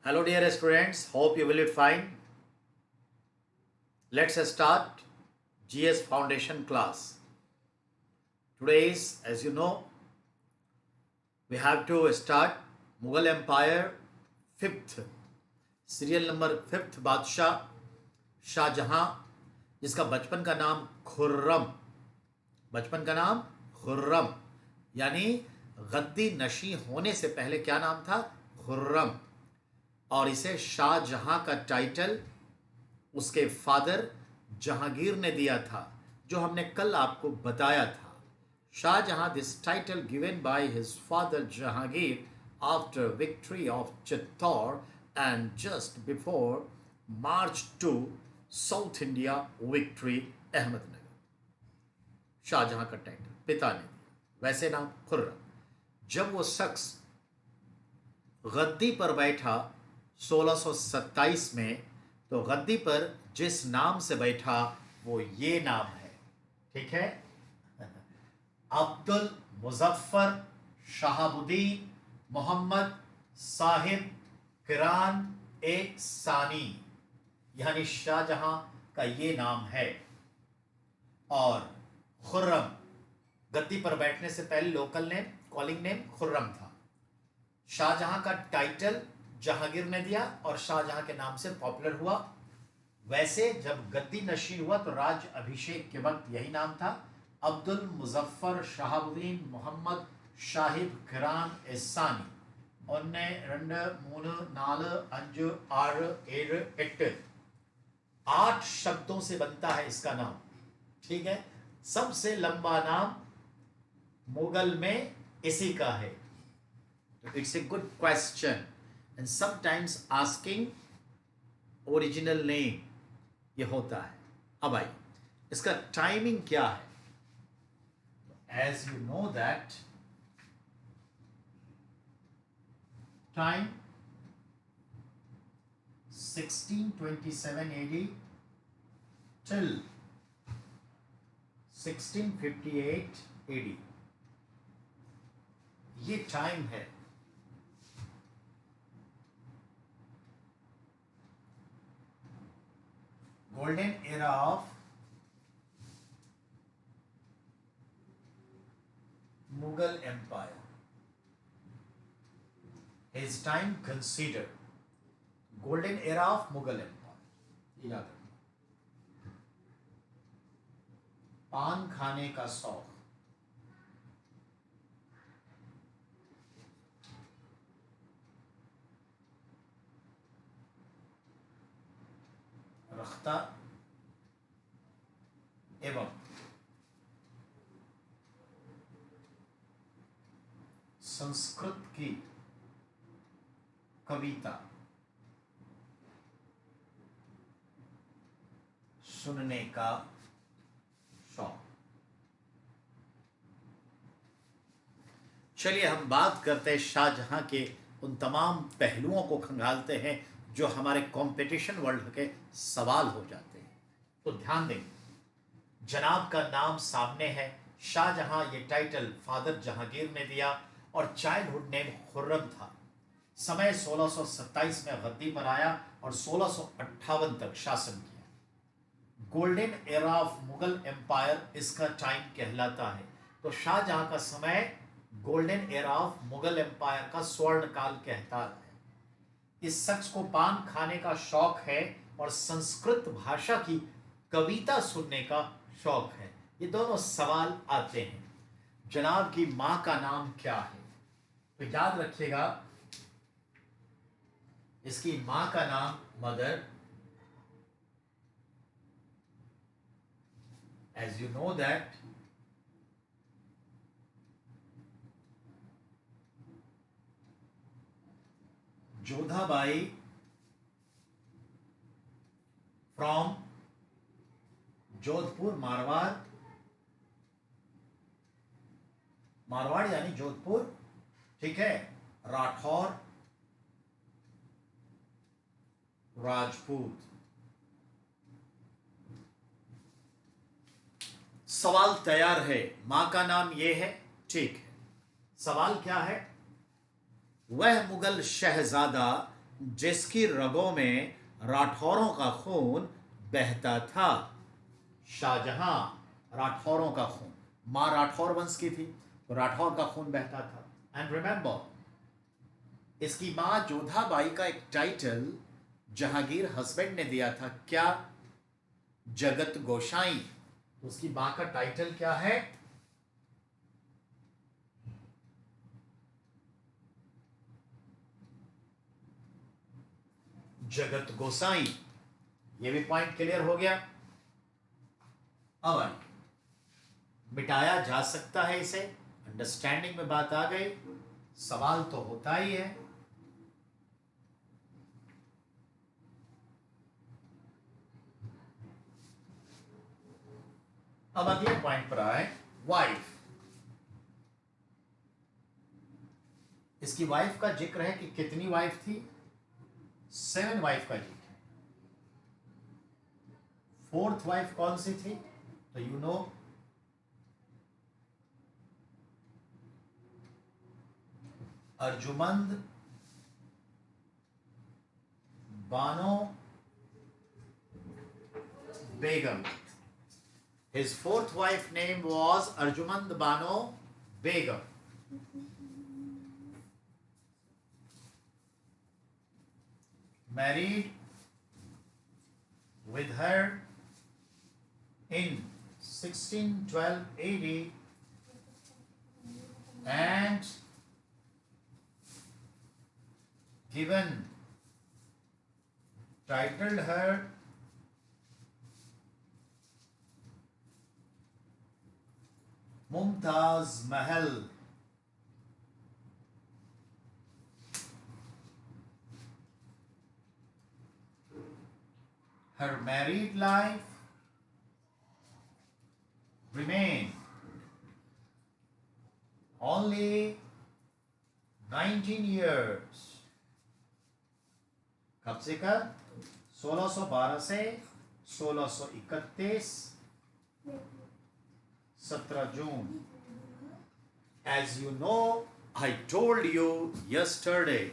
Hello, dear students. Hope you will be fine. Let's start GS Foundation class. Today is, as you know, we have to start Mughal Empire 5th, serial number 5th बादशाह शाहजहां, जिसका बचपन का नाम खुर्रम, यानी गद्दी नशी होने से पहले क्या नाम था? खुर्रम। और इसे शाहजहां का टाइटल उसके फादर जहांगीर ने दिया था, जो हमने कल आपको बताया था। Shah Jahan, this title given by his father Jahangir after victory of Chittor and just before march to south India victory Ahmednagar. Shah Jahan का टाइटल पिता ने दिया, वैसे नाम खुर्रम। जब वो शख्स गद्दी पर बैठा 1627 में, तो गद्दी पर जिस नाम से बैठा वो ये नाम है, ठीक है? अब्दुल मुजफ्फर शहाबुद्दीन मोहम्मद साहिब किरान एक सानी, यानी शाहजहां का ये नाम है। और खुर्रम, गद्दी पर बैठने से पहले local name, calling name Khurram था। शाहजहां का टाइटल जहांगीर ने दिया और शाहजहां के नाम से पॉपुलर हुआ। वैसे जब गद्दी नशीन हुआ तो राज अभिषेक के वक्त यही नाम था, अब्दुल मुजफ्फर शहाबुद्दीन मोहम्मद शाहिब किरान एसानी। 8 शब्दों से बनता है इसका नाम, ठीक है? सबसे लंबा नाम मुगल में इसी का है। तो it's a good question and sometimes asking original name ये होता है। अब आइए, इसका टाइमिंग क्या है? As you know that time 1627 AD till 1658 AD, ये टाइम है। Golden era of Mughal empire, his time considered golden era of Mughal empire. याद रखना, पान खाने का शौक, रखता एवं संस्कृत की कविता सुनने का शौक। चलिए हम बात करते हैं शाहजहां के उन तमाम पहलुओं को खंगालते हैं जो हमारे कंपटीशन वर्ल्ड के सवाल हो जाते हैं। तो ध्यान दें, जनाब का नाम सामने है, शाहजहां, ये टाइटल फादर जहांगीर ने दिया और चाइल्डहुड नेम खुर्रम था। समय 1627 में गद्दी पर आया और 1658 तक शासन किया। Golden era of Mughal empire इसका टाइम कहलाता है। तो शाहजहां का समय golden era of Mughal empire का स्वर्ण काल कहता है। इस शख्स को पान खाने का शौक है और संस्कृत भाषा की कविता सुनने का शौक है। ये दोनों सवाल आते हैं। जनाब की मां का नाम क्या है? तो याद रखिएगा, इसकी मां का नाम mother, as you know that Jodha Bai from Jodhpur, Marwar यानी जोधपुर, ठीक है? राठौर राजपूत। सवाल तैयार है, मां का नाम ये है, ठीक है? सवाल क्या है? वह मुगल शहजादा जिसकी रगों में राठौरों का खून बहता था। शाहजहां, राठौरों का खून, मां राठौर वंश की थी तो राठौर का खून बहता था। एंड रिमेंबर, इसकी मां जोधाबाई का एक टाइटल जहांगीर हस्बैंड ने दिया था, क्या? जगत गोसाई। तो उसकी मां का टाइटल क्या है? जगत गोसाई। ये भी पॉइंट क्लियर हो गया। अब आइए, मिटाया जा सकता है इसे, अंडरस्टैंडिंग में बात आ गई। सवाल तो होता ही है, अब अगले पॉइंट पर आए, वाइफ। इसकी वाइफ का जिक्र है कि कितनी वाइफ थी? 7 वाइफ का जिक्र है। 4th वाइफ कौन सी थी? तो you know, Arjumand Bano Begum. His 4th wife name was Arjumand Bano Begum. Married with her in 1612 AD and titled her Mumtaz Mahal. Her married life remained only 19 years. कब से कब? 1612 से 1631, 17 जून। As you know, I told you yesterday,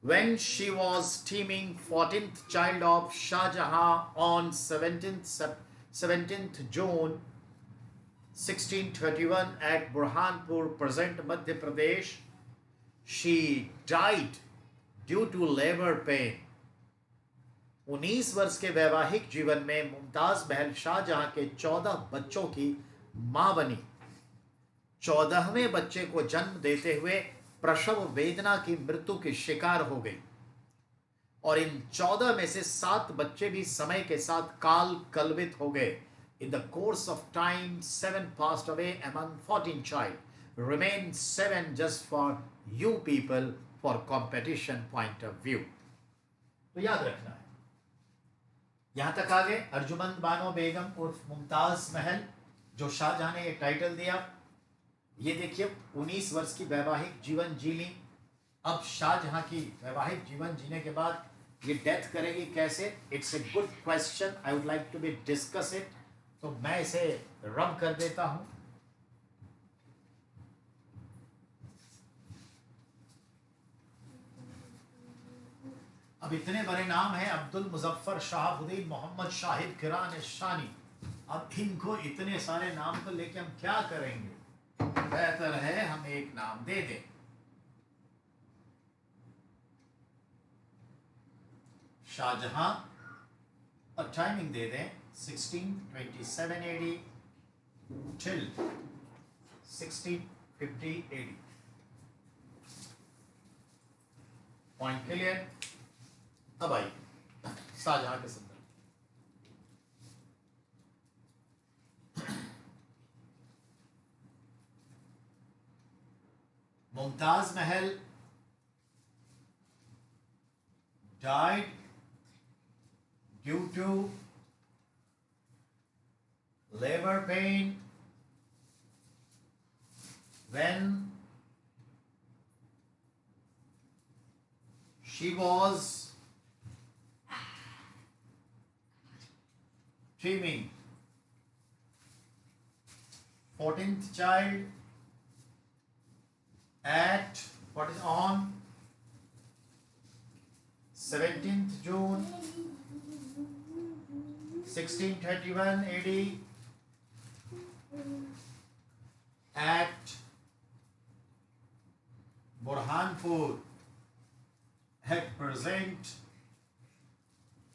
when she was teeming 14th child of Shah Jahan on 17th June 1631 at Burhanpur, present Madhya Pradesh, she died due to labor pain. 19 वर्ष के वैवाहिक जीवन में मुमताज महल शाहजहां के 14 बच्चों की मां बनी। 14वें बच्चे को जन्म देते हुए प्रसव वेदना की मृत्यु की शिकार हो गई और इन 14 में से 7 बच्चे भी समय के साथ काल कलवित हो गए। In the course of time, 7 passed away among 14 child. Remain 7 just for you people for competition point of view. तो याद रखना है। यहां तक आ गए। अर्जुमंद बानो बेगम उर्फ मुमताज महल, जो शाहजहां ने ये टाइटल दिया। ये देखिए, 19 वर्ष की वैवाहिक जीवन जी ली। अब शाहजहां की वैवाहिक जीवन जीने के बाद ये डेथ करेगी कैसे? It's a good question, I would like to be discuss it. तो मैं इसे रब कर देता हूं। अब इतने बड़े नाम हैं, अब्दुल मुजफ्फर, शहाबुद्दीन, मोहम्मद शाहिद, किरान शानी। अब इनको इतने सारे नाम को लेके हम क्या करेंगे? बेहतर है हम एक नाम दे दें। शाहजहां, और टाइमिंग दे दें 1627 AD till 1650 AD। Point clear? अब आइए शाहजहां के संदर्भ। Mumtaz Mahal died due to labor pain when she was teeming 14th child at what is on 17th June 1631 AD at Burhanpur, at present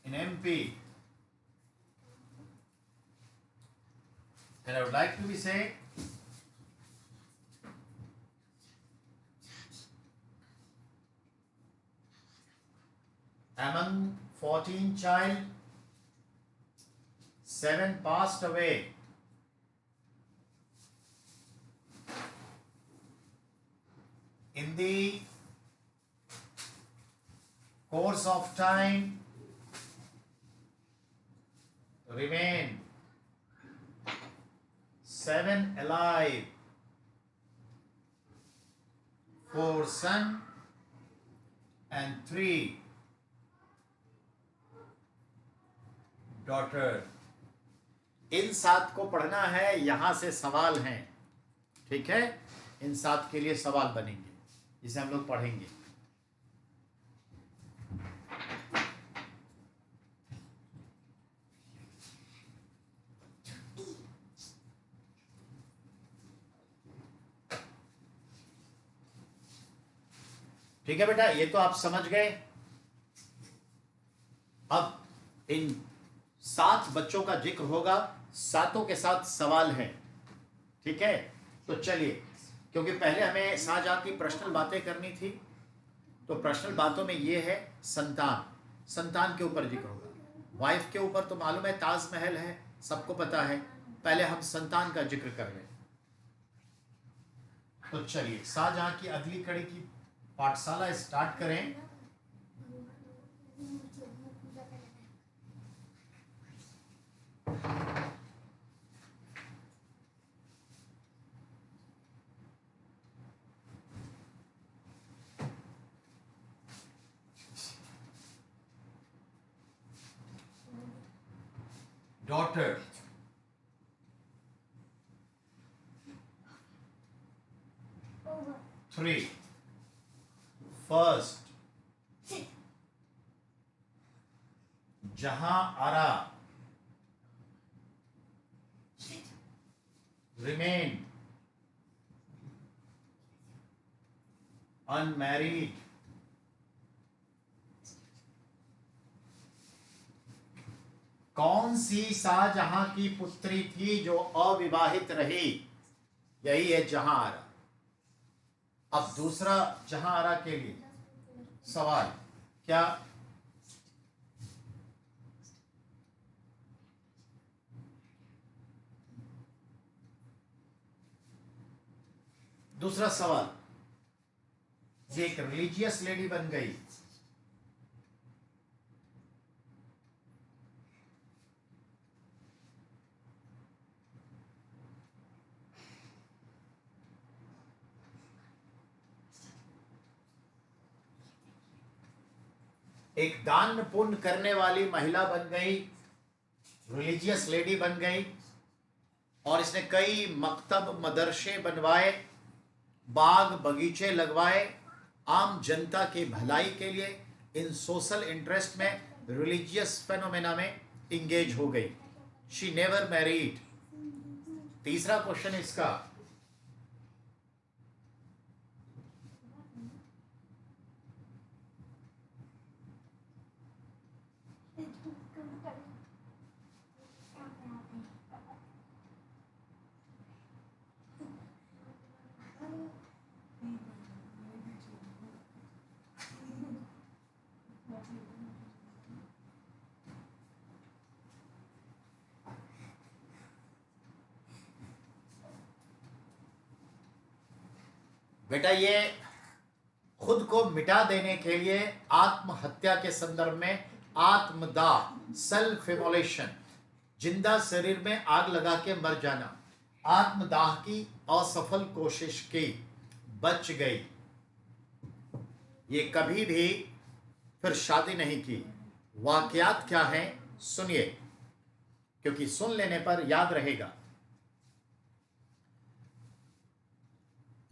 in MP. And I would like to be saying among 14 child, 7 passed away. In the course of time, remain 7 alive, 4 son and 3 daughter. इन 7 को पढ़ना है, यहां से सवाल हैं, ठीक है। इन 7 के लिए सवाल बनेंगे, जिसे हम लोग पढ़ेंगे। ठीक है बेटा, ये तो आप समझ गए। अब इन 7 बच्चों का जिक्र होगा, 7 के साथ सवाल है, ठीक है। तो चलिए, क्योंकि पहले हमें शाहजहां की पर्सनल बातें करनी थी, तो पर्सनल बातों में ये है संतान के ऊपर जिक्र होगा। वाइफ के ऊपर तो मालूम है ताजमहल है, सबको पता है। पहले हम संतान का जिक्र कर रहे हैं। तो चलिए, शाहजहां की अगली कड़ी की पाठशाला स्टार्ट करें। Daughter, three. First, जहां आरा, remain unmarried. कौन सी शाहजहां की पुत्री थी जो अविवाहित रही? यही है जहां आरा। अब दूसरा जहां आरा के लिए सवाल क्या? दूसरा सवाल, ये एक रिलीजियस लेडी बन गई, एक दान पुण्य करने वाली महिला बन गई, रिलीजियस लेडी बन गई, और इसने कई मकतब मदरसे बनवाए, बाग बगीचे लगवाए, आम जनता की भलाई के लिए इन सोशल इंटरेस्ट में, रिलीजियस फेनोमेना में इंगेज हो गई। She never married. तीसरा क्वेश्चन इसका, बेटा ये खुद को मिटा देने के लिए आत्महत्या के संदर्भ में आत्मदाह, सेल्फ इमोलेशन, जिंदा शरीर में आग लगा के मर जाना, आत्मदाह की असफल कोशिश की, बच गई। ये कभी भी फिर शादी नहीं की। वाकयात क्या है सुनिए, क्योंकि सुन लेने पर याद रहेगा।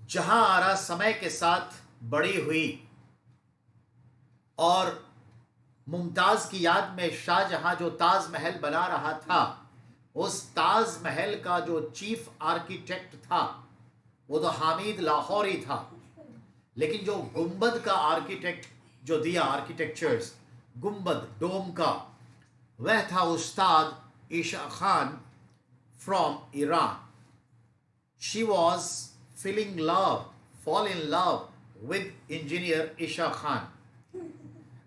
जहां आरा समय के साथ बड़ी हुई और मुमताज की याद में शाहजहां जो ताजमहल बना रहा था, उस ताजमहल का जो चीफ आर्किटेक्ट था वो तो हामिद लाहौरी था, लेकिन जो गुंबद का आर्किटेक्ट जो दिया, आर्किटेक्चर्स गुंबद डोम का, वह था उस्ताद Isa Khan from Iran. She was fall in love with engineer Isha Khan,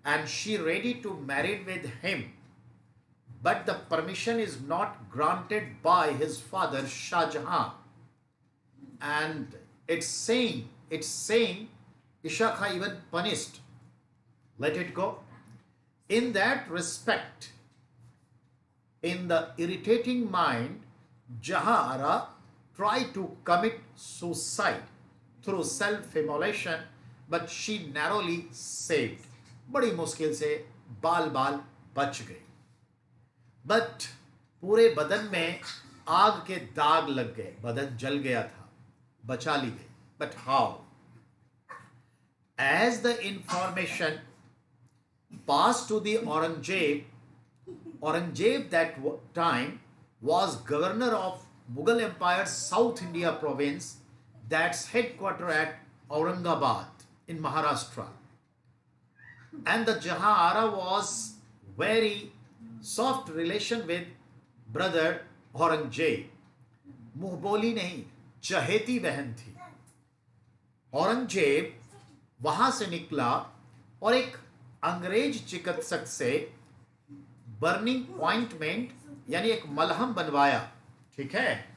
and she ready to marry with him, but the permission is not granted by his father Shah Jahan, and it's saying Isha Khan even punished. Let it go. In that respect, in the irritating mind, Jahara tried to commit suicide through self-immolation, but she narrowly saved. बड़ी मुश्किल से बाल बाल बच गई. But पूरे बदन में आग के दाग लग गए, बदन जल गया था, बचा ली गई. But how? As the information passed to the Aurangzeb that time was governor of Mughal Empire's South India province, that's headquarter at Aurangabad in Maharashtra. And the Jahara was very soft relation with brother Aurangzeb. मुंहबोली नहीं, चहेती बहन थी. औरंगजेब वहां से निकला और एक अंग्रेज चिकित्सक से बर्निंग ऑइंटमेंट यानी एक मलहम बनवाया. ठीक है.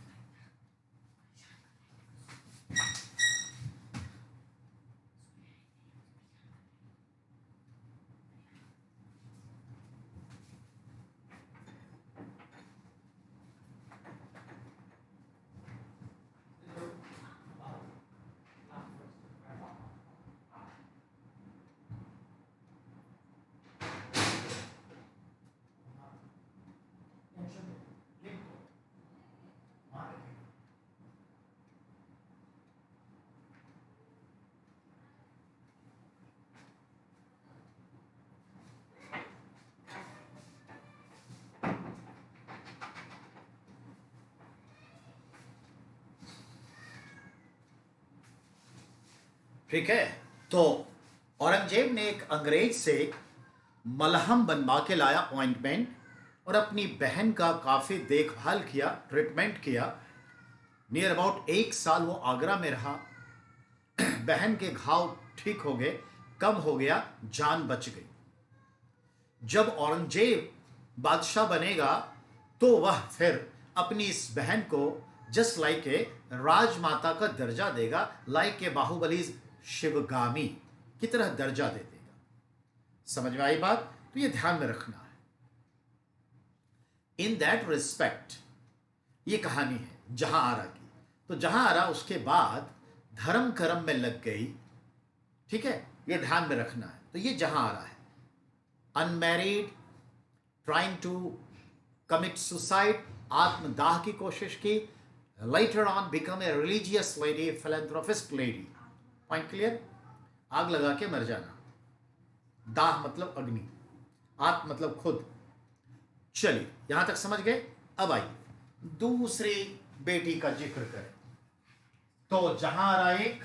ठीक है. तो औरंगजेब ने एक अंग्रेज से मलहम बनवा के लाया, ऑइंटमेंट, और अपनी बहन का काफ़ी देखभाल किया, ट्रीटमेंट किया. नियर अबाउट 1 साल वो आगरा में रहा. बहन के घाव ठीक हो गए, कम हो गया, जान बच गई. जब औरंगजेब बादशाह बनेगा तो वह फिर अपनी इस बहन को जस्ट लाइक ए राजमाता का दर्जा देगा, लाइक ए बाहुबली शिवगामी की तरह दर्जा दे देगा. समझ में आई बात? तो ये ध्यान में रखना है. इन दैट रिस्पेक्ट ये कहानी है जहांआरा की. तो जहांआरा उसके बाद धर्म कर्म में लग गई. ठीक है, ये ध्यान में रखना है. तो ये जहांआरा है. Unmarried, trying to commit suicide, आत्मदाह की कोशिश की. Later on become a religious lady, philanthropist lady. Point clear? आग लगा के मर जाना. दाह मतलब अग्नि, आत्म मतलब खुद. चलिए, यहां तक समझ गए. अब आइए दूसरी बेटी का जिक्र करें. तो जहांआरा एक,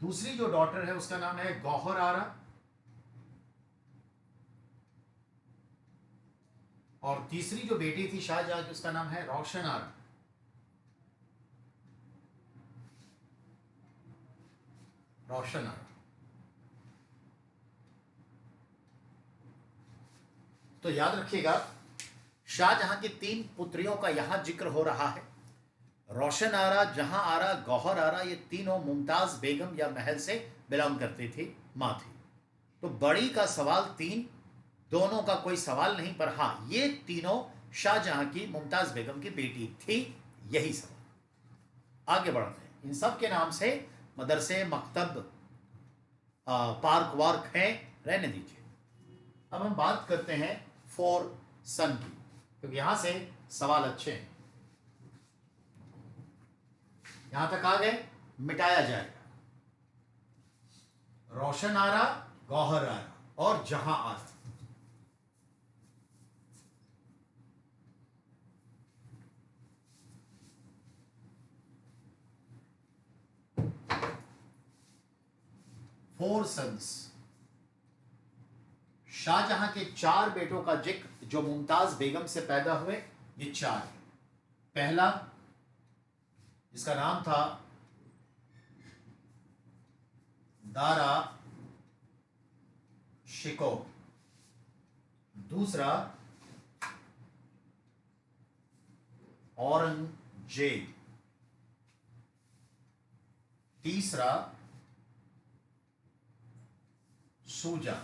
दूसरी जो डॉटर है उसका नाम है गौहर आरा, और तीसरी जो बेटी थी शाहजहां की उसका नाम है रोशन आरा. रोशन आरा. तो याद रखिएगा, शाहजहां की 3 पुत्रियों का यहां जिक्र हो रहा है. रोशन आरा, जहां आरा, गौहर आरा, ये तीनों मुमताज बेगम या महल से बिलोंग करती थी, मां थी. तो बड़ी का सवाल 3, दोनों का कोई सवाल नहीं, पर हाँ ये तीनों शाहजहां की मुमताज बेगम की बेटी थी. यही सवाल. आगे बढ़ते हैं. इन सब के नाम से मदरसे, मकतब, पार्क वार्क हैं, रहने दीजिए. अब हम बात करते हैं 4 सन की, क्योंकि यहां से सवाल अच्छे हैं. यहां तक आ गए, मिटाया जाएगा. रोशन आरा, गौहर आरा, और जहां आत। फोर सन्स, शाहजहां के 4 बेटों का जिक्र जो मुमताज बेगम से पैदा हुए, ये 4। पहला, जिसका नाम था दारा शिको। दूसरा औरंगजेब। तीसरा सूजा।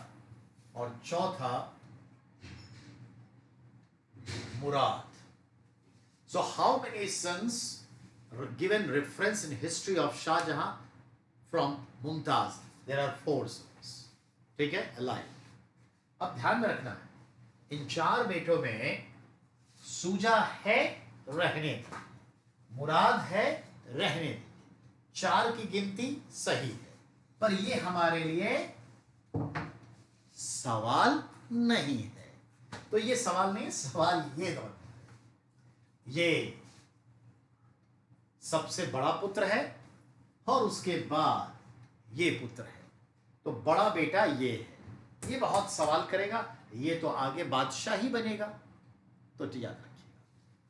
और चौथा मुराद। So how many sons are given reference in history of Shah Jahan from Mumtaz? There are 4 sons. ठीक है, alive. अब ध्यान में रखना है, इन 4 बेटों में सूजा है, रहने दे, मुराद है, रहने दे, 4 की गिनती सही है, पर ये हमारे लिए सवाल नहीं है। तो ये सवाल नहीं, सवाल ये दोनों, ये सबसे बड़ा पुत्र है और उसके बाद ये पुत्र है, तो बड़ा बेटा ये है, ये बहुत सवाल करेगा, ये तो आगे बादशाह ही बनेगा। तो याद रखिएगा,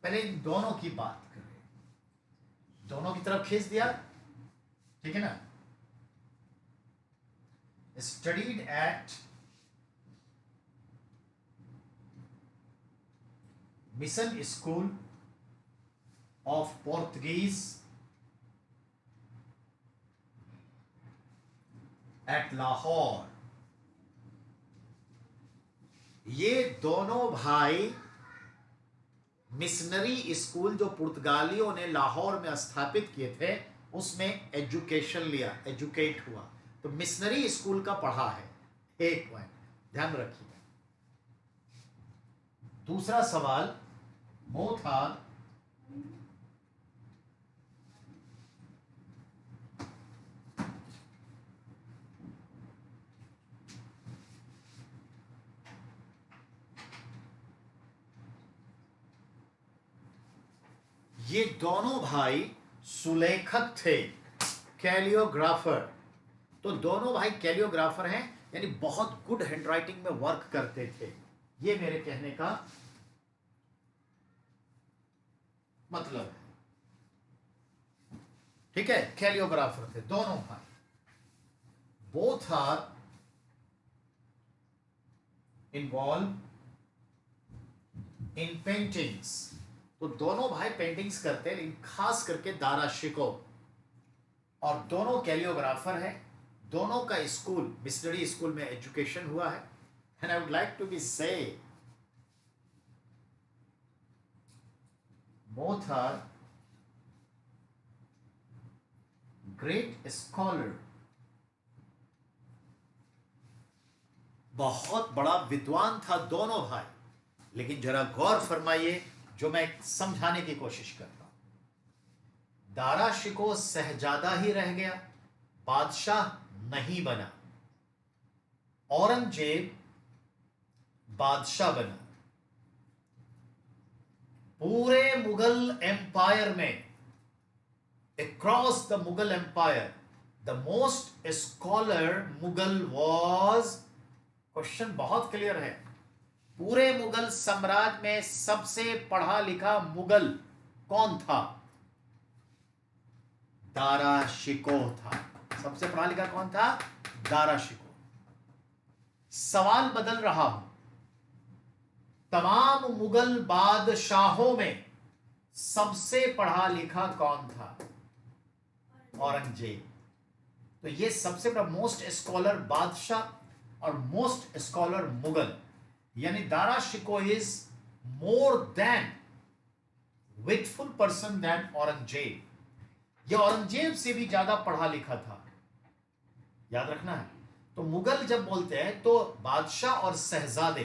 पहले इन दोनों की बात करें, दोनों की तरफ खींच दिया, ठीक है ना। Studied at mission school of Portuguese at Lahore. ये दोनों भाई मिशनरी स्कूल जो पुर्तगालियों ने लाहौर में स्थापित किए थे, उसमें एजुकेशन लिया, एजुकेट हुआ, तो मिशनरी स्कूल का पढ़ा है। एक पॉइंट ध्यान रखिएगा। दूसरा सवाल वो था, ये दोनों भाई सुलेखक थे, कैलियोग्राफर। तो दोनों भाई कैलियोग्राफर हैं, यानी बहुत गुड हैंडराइटिंग में वर्क करते थे, ये मेरे कहने का मतलब है। ठीक है, कैलियोग्राफर थे दोनों भाई। Both are involve in paintings. तो दोनों भाई पेंटिंग्स करते हैं, लेकिन खास करके दारा शिको, और दोनों कैलियोग्राफर हैं। दोनों का स्कूल मिशनरी स्कूल में एजुकेशन हुआ है। And I would like to be say both are great scholar। बहुत बड़ा विद्वान था दोनों भाई, लेकिन जरा गौर फरमाइए जो मैं समझाने की कोशिश करता हूं। दारा शिको शहजादा ही रह गया, बादशाह नहीं बना। औरंगजेब बादशाह बना। पूरे मुगल एम्पायर में, across the Mughal empire, the most scholar Mughal was. Question बहुत क्लियर है, पूरे मुगल साम्राज्य में सबसे पढ़ा लिखा मुगल कौन था? दारा शिको था। सबसे पढ़ा लिखा कौन था? दारा शिको। सवाल बदल रहा हूं, तमाम मुगल बादशाहों में सबसे पढ़ा लिखा कौन था? औरंगजेब। तो ये सबसे बड़ा मोस्ट स्कॉलर बादशाह और मोस्ट स्कॉलर मुगल, यानी Dara Shikoh is more than विथफुल पर्सन देन औरंगजेब। यह औरंगजेब से भी ज्यादा पढ़ा लिखा था, याद रखना है। तो मुगल जब बोलते हैं तो बादशाह और शहजादे,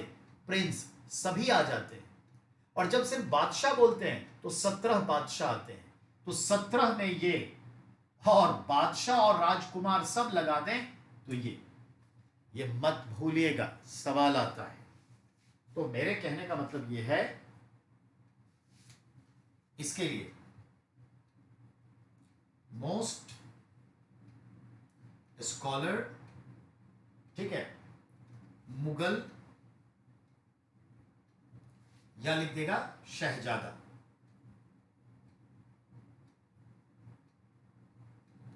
प्रिंस सभी आ जाते हैं, और जब सिर्फ बादशाह बोलते हैं तो 17 बादशाह आते हैं। तो 17 में ये, और बादशाह और राजकुमार सब लगा दें तो ये। ये मत भूलिएगा, सवाल आता है। तो मेरे कहने का मतलब ये है, इसके लिए मोस्ट स्कॉलर, ठीक है, मुगल, या लिख देगा शहजादा,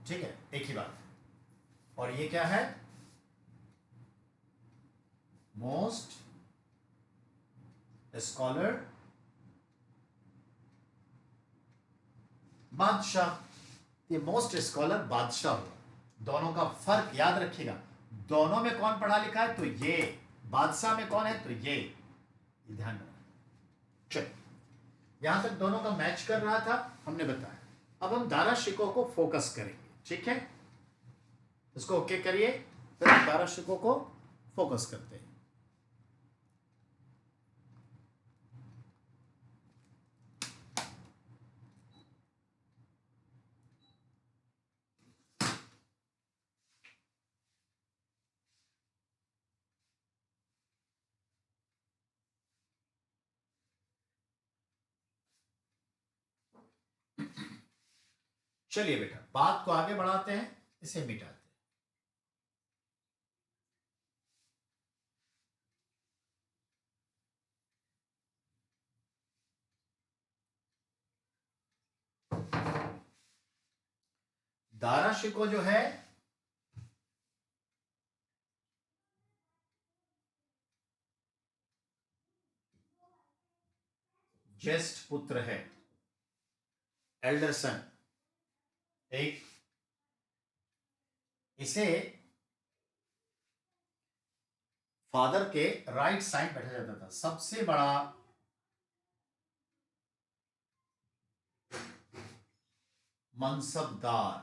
ठीक है, एक ही बात। और ये क्या है, मोस्ट स्कॉलर बादशाह। ये मोस्ट स्कॉलर बादशाह हुआ, दोनों का फर्क याद रखिएगा। दोनों में कौन पढ़ा लिखा है, तो ये, बादशाह में कौन है, तो ये ध्यान रखना। चल, यहां तक दोनों का मैच कर रहा था, हमने बताया। अब हम दाराशिकोह को फोकस करेंगे, ठीक है, इसको ओके करिए, फिर हम दाराशिकोह को फोकस करते हैं। चलिए बेटा, बात को आगे बढ़ाते हैं, इसे मिटाते हैं। दाराशिकोह जो है, ज्येष्ठ पुत्र है, एल्डर सन, एक, इसे फादर के राइट साइड बैठा जाता था, सबसे बड़ा मनसबदार,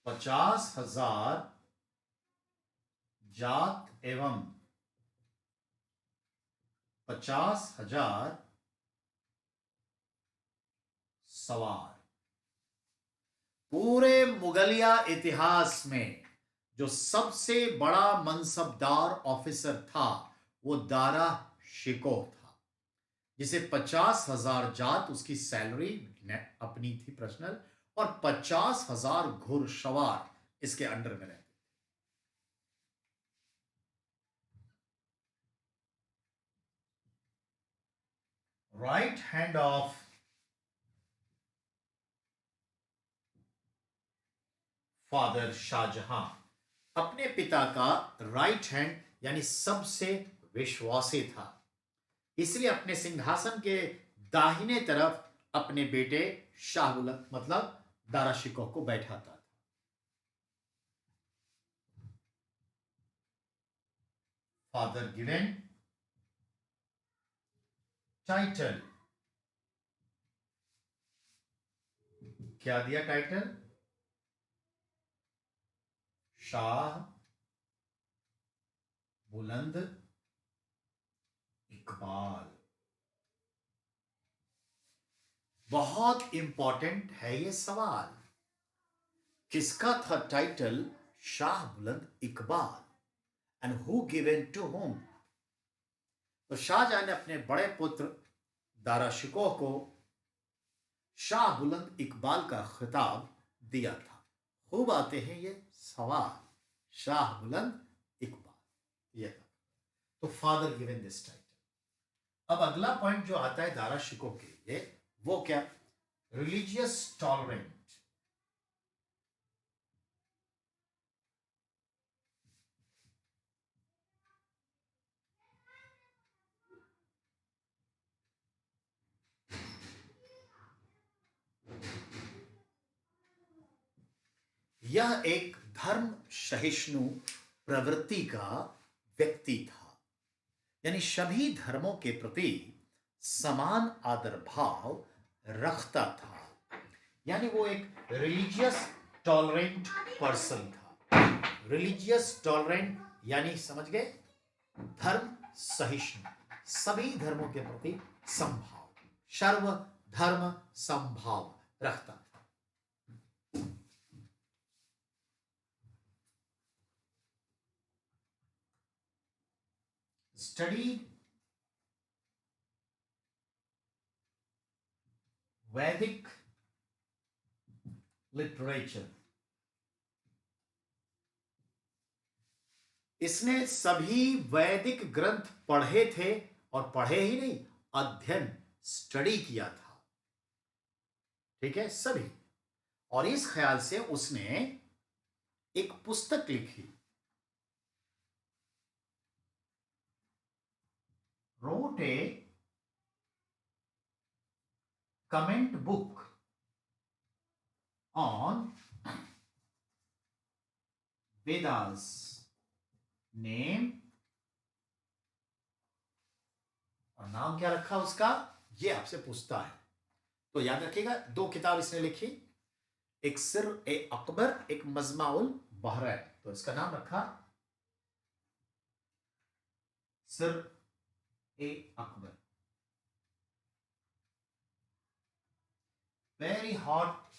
50,000 जात एवं 50,000 सवार। पूरे मुगलिया इतिहास में जो सबसे बड़ा मनसबदार ऑफिसर था, वो दारा शिकोह था, जिसे 50,000 जात उसकी सैलरी अपनी थी पर्सनल, और 50,000 घुड़सवार इसके अंडर में रहते। Right hand of father Shah Jahan, अपने पिता का राइट हैंड यानी सबसे विश्वासी था, इसलिए अपने सिंहासन के दाहिने तरफ अपने बेटे शाह मतलब दारा शिकोह को बैठाता था। फादर गिवन टाइटल, क्या दिया टाइटल, शाह बुलंद इकबाल। बहुत इंपॉर्टेंट है ये सवाल, किसका था title Shah Buland Iqbal, and who given to home. तो शाहजहां ने अपने बड़े पुत्र दारा शिकोह को शाह बुलंद इकबाल का खिताब दिया था। खूब आते हैं ये सवाल, शाह बुलंद इकबाल, ये था। तो फादर गिवन दिस टाइटल। अब अगला पॉइंट जो आता है दारा शिकोह के लिए, वो क्या, रिलीजियस टॉलरेंट। यह एक धर्म सहिष्णु प्रवृत्ति का व्यक्ति था, यानी सभी धर्मों के प्रति समान आदर भाव रखता था, यानी वो एक रिलीजियस टॉलरेंट पर्सन था। रिलीजियस टॉलरेंट यानी समझ गए, धर्म सहिष्णु, सभी धर्मों के प्रति समभाव, सर्व धर्म समभाव रखता था। studied Vedic literature. इसने सभी वैदिक ग्रंथ पढ़े थे, और पढ़े ही नहीं, अध्ययन, स्टडी किया था। ठीक है, सभी। और इस ख्याल से उसने एक पुस्तक लिखी, wrote a comment book on Vedas, name, और नाम क्या रखा उसका, ये आपसे पूछता है। तो याद रखिएगा, दो किताब इसने लिखी, एक सिर ए अकबर, एक मजमाउल बहरैन। तो इसका नाम रखा सिर ए अकबर। वेरी हॉट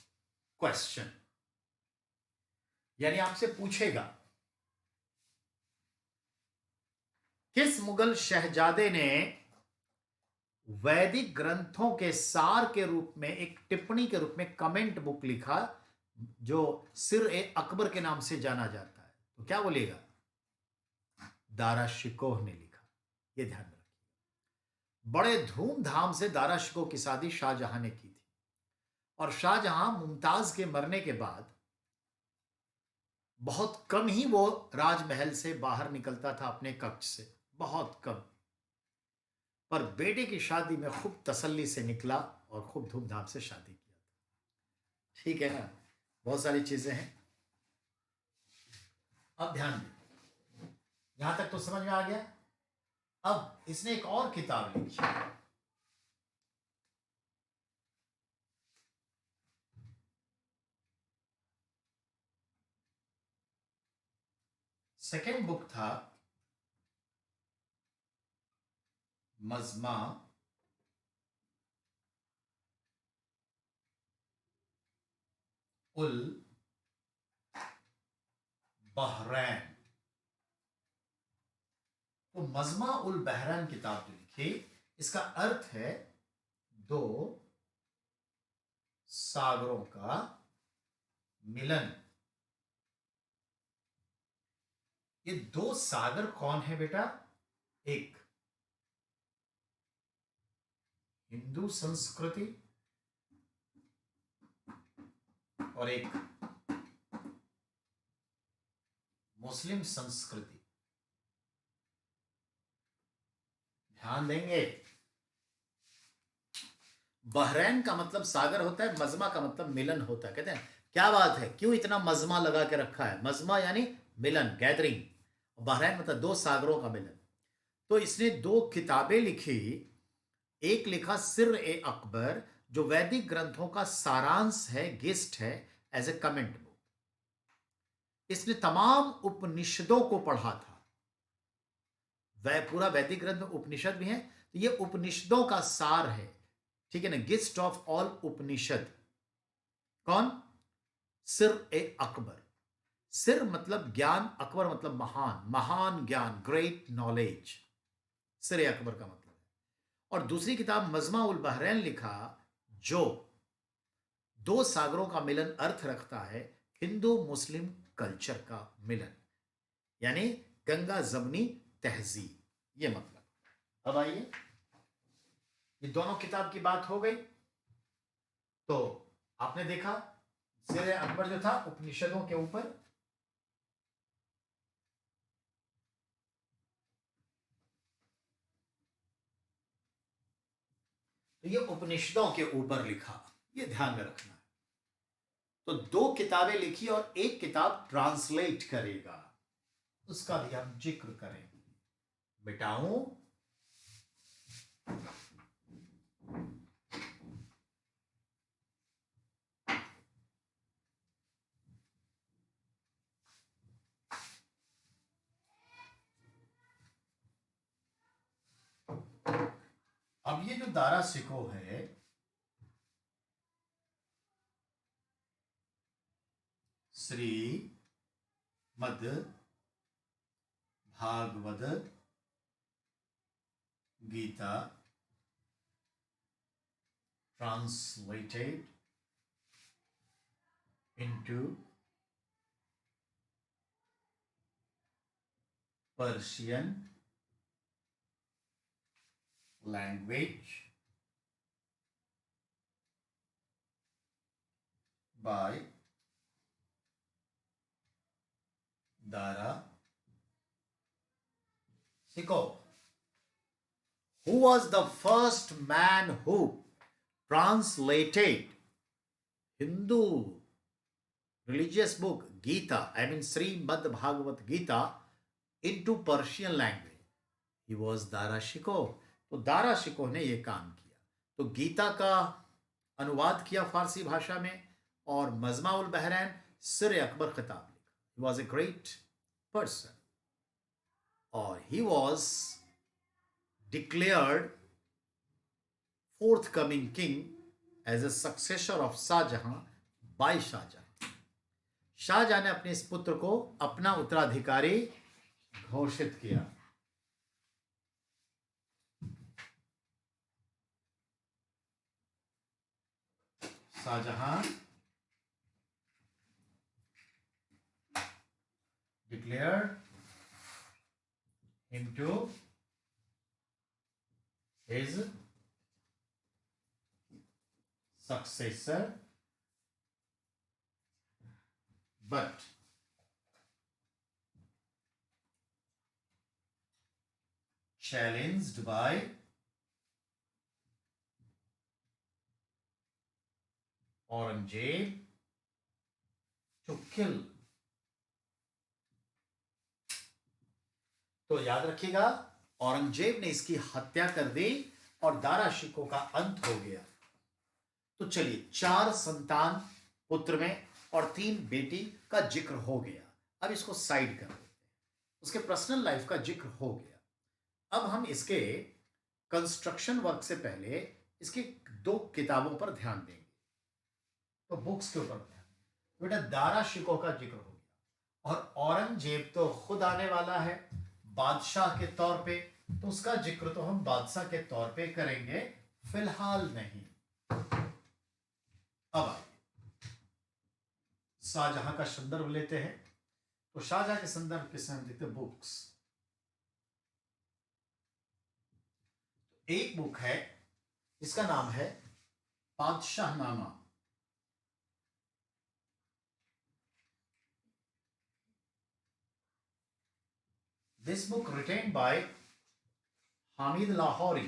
क्वेश्चन, यानी आपसे पूछेगा किस मुगल शहजादे ने वैदिक ग्रंथों के सार के रूप में एक टिप्पणी के रूप में कमेंट बुक लिखा, जो सिर ए अकबर के नाम से जाना जाता है। तो क्या बोलेगा, दारा शिकोह ने लिखा। ये ध्यान रखिए, बड़े धूमधाम से दारा शिकोह की शादी शाहजहां ने की थी, और शाहजहां मुमताज के मरने के बाद बहुत कम ही वो राजमहल से बाहर निकलता था, अपने कक्ष से, बहुत कम। पर बेटे की शादी में खूब तसल्ली से निकला और खूब धूमधाम से शादी किया था। ठीक है ना, बहुत सारी चीजें हैं। अब ध्यान दें, यहां तक तो समझ में आ गया। अब इसने एक और किताब लिखी, सेकेंड बुक था मजमा उल बहरैन। तो मजमा उल बहरैन किताब जो लिखी, इसका अर्थ है दो सागरों का मिलन। ये दो सागर कौन है बेटा, एक हिंदू संस्कृति और एक मुस्लिम संस्कृति। ध्यान देंगे, बहरैन का मतलब सागर होता है, मजमा का मतलब मिलन होता है। कहते हैं क्या बात है, क्यों इतना मजमा लगा के रखा है। मजमा यानी मिलन, गैदरिंग, बहरैन मतलब दो सागरों का मिलन। तो इसने दो किताबें लिखी, एक लिखा सिर ए अकबर, जो वैदिक ग्रंथों का सारांश है, गेस्ट है, एज ए कमेंट बुक। इसने तमाम उपनिषदों को पढ़ा था। वह पूरा वैदिक ग्रंथ में उपनिषद भी है, तो ये उपनिषदों का सार है। ठीक है ना, गिस्ट ऑफ ऑल उपनिषद। कौन, सिर ए अकबर। सिर मतलब ज्ञान, अकबर मतलब महान, महान ज्ञान, ग्रेट नॉलेज, सिर ए अकबर का मतलब है। और दूसरी किताब मजमा उल बहरैन लिखा, जो दो सागरों का मिलन अर्थ रखता है, हिंदू मुस्लिम कल्चर का मिलन, यानी गंगा जमनी तहजीब, ये मतलब। अब आइए, ये दोनों किताब की बात हो गई। तो आपने देखा सिर अकबर जो था उपनिषदों के ऊपर, तो ये उपनिषदों के ऊपर लिखा, ये ध्यान में रखना है। तो दो किताबें लिखी और एक किताब ट्रांसलेट करेगा, उसका भी हम जिक्र करेंगे। मिटाऊं, अब ये जो दारा शिकोह है, श्री मद Bhagavat Gita translated into Persian language by Dara Shikoh. Who was the first man who translated Hindu religious book Gita, I mean Srimad Bhagavad Gita, into Persian language? He was Dara Shikoh. तो दारा शिकोह ने ये काम किया। तो गीता का अनुवाद किया फारसी भाषा में और मजमा उल बहरैन सिर अकबर खिताब लिखा। He was a great person और he was declared forthcoming king as a successor of Shahjahan by Shahjahan. Shahjahan ने अपने इस पुत्र को अपना उत्तराधिकारी घोषित किया। Shahjahan declared him to his successor, but challenged by Aurangzeb to kill. तो याद रखिएगा, औरंगजेब ने इसकी हत्या कर दी और दारा शिकोह का अंत हो गया। तो चलिए, 4 संतान पुत्र में और 3 बेटी का जिक्र हो गया। अब इसको साइड कर देते हैं, उसके पर्सनल लाइफ का जिक्र हो गया। अब हम इसके कंस्ट्रक्शन वर्क से पहले इसकी 2 किताबों पर ध्यान देंगे। तो बुक्स के ऊपर ध्यान, बेटा दारा शिकोह का जिक्र हो गया और औरंगजेब तो खुद आने वाला है बादशाह के तौर पे, तो उसका जिक्र तो हम बादशाह के तौर पे करेंगे, फिलहाल नहीं। अब शाहजहां का संदर्भ लेते हैं। तो शाहजहां के संदर्भ के हम देखते हैं बुक्स। एक बुक है जिसका नाम है बादशाहनामा। This book written by Hamid Lahori.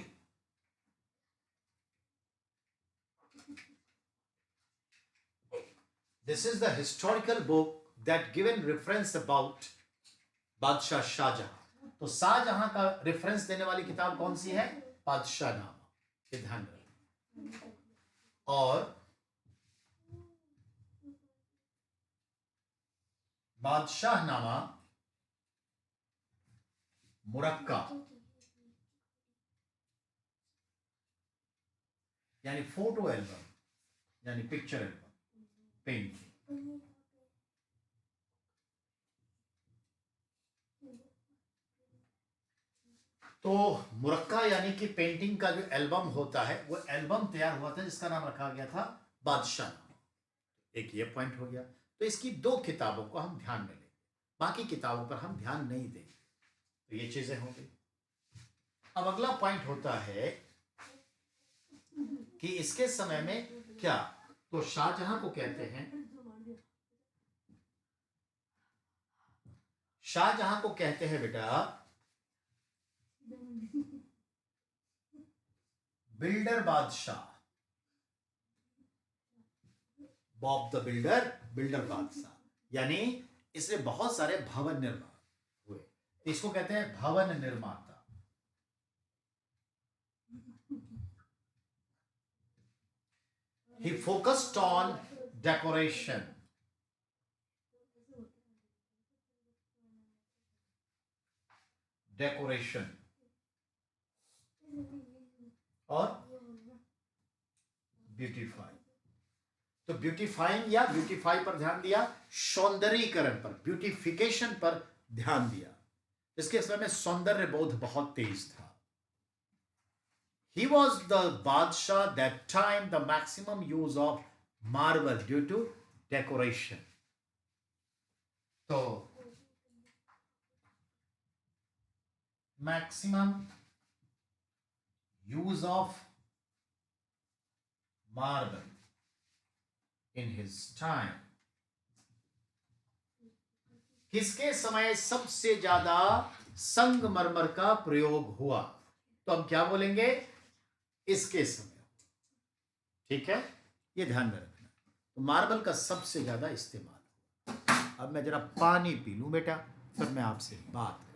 This is the historical book that given reference about बादशाह शाहजहां। तो शाहजहां का रेफरेंस देने वाली किताब कौन सी है? बादशाहनामा। ये ध्यान रखें। और बादशाहनामा मुरक्का यानी फोटो एल्बम यानी पिक्चर एल्बम, पेंटिंग। तो मुरक्का यानी कि पेंटिंग का जो एल्बम होता है, वो एल्बम तैयार हुआ था जिसका नाम रखा गया था बादशाहनामा। एक ये पॉइंट हो गया। तो इसकी 2 किताबों को हम ध्यान में लेंगे, बाकी किताबों पर हम ध्यान नहीं देंगे। तो ये चीजें हो गई। अब अगला पॉइंट होता है कि इसके समय में क्या, तो शाहजहां को कहते हैं, शाहजहां को कहते हैं बेटा बिल्डर बादशाह, बॉब द बिल्डर, बिल्डर बादशाह। यानी इसने बहुत सारे भवन निर्माण हुए, इसको कहते हैं भवन निर्माता। He focused on decoration. Decoration और ब्यूटीफाई। तो ब्यूटीफाइंग या ब्यूटीफाई पर ध्यान दिया, सौंदर्यीकरण पर, ब्यूटिफिकेशन पर ध्यान दिया। इसके समय में सौंदर्य बोध बहुत तेज था। He was the Badshah that time, the maximum use of marble due to decoration. So maximum use of marble in his time. किसके समय सबसे ज्यादा संगमरमर का प्रयोग हुआ? तो हम क्या बोलेंगे? इसके समय। ठीक है, ये ध्यान में रखना। तो मार्बल का सबसे ज्यादा इस्तेमाल। अब मैं जरा पानी पी लूं बेटा, फिर मैं आपसे बात करता हूं।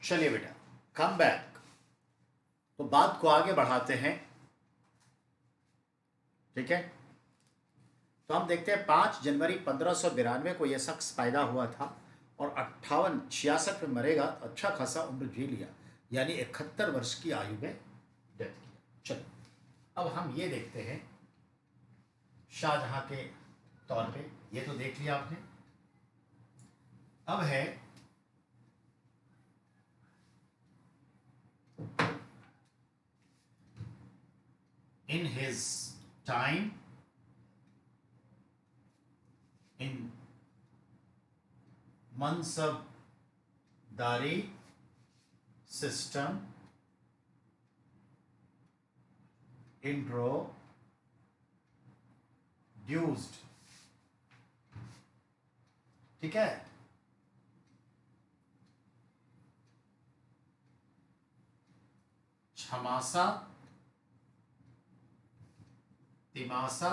चलिए बेटा, कम बैक। तो बात को आगे बढ़ाते हैं, ठीक है। तो हम देखते हैं 5 जनवरी 1592 को यह शख्स पैदा हुआ था और 58-66 में मरेगा। तो अच्छा खासा उम्र जी लिया, यानी 71 वर्ष की आयु में डेथ किया। चलो अब हम ये देखते हैं शाहजहां के तौर पे, ये तो देख लिया आपने। अब है in his time, in mansabdari system introduced, ठीक है। छमासा, तिमासा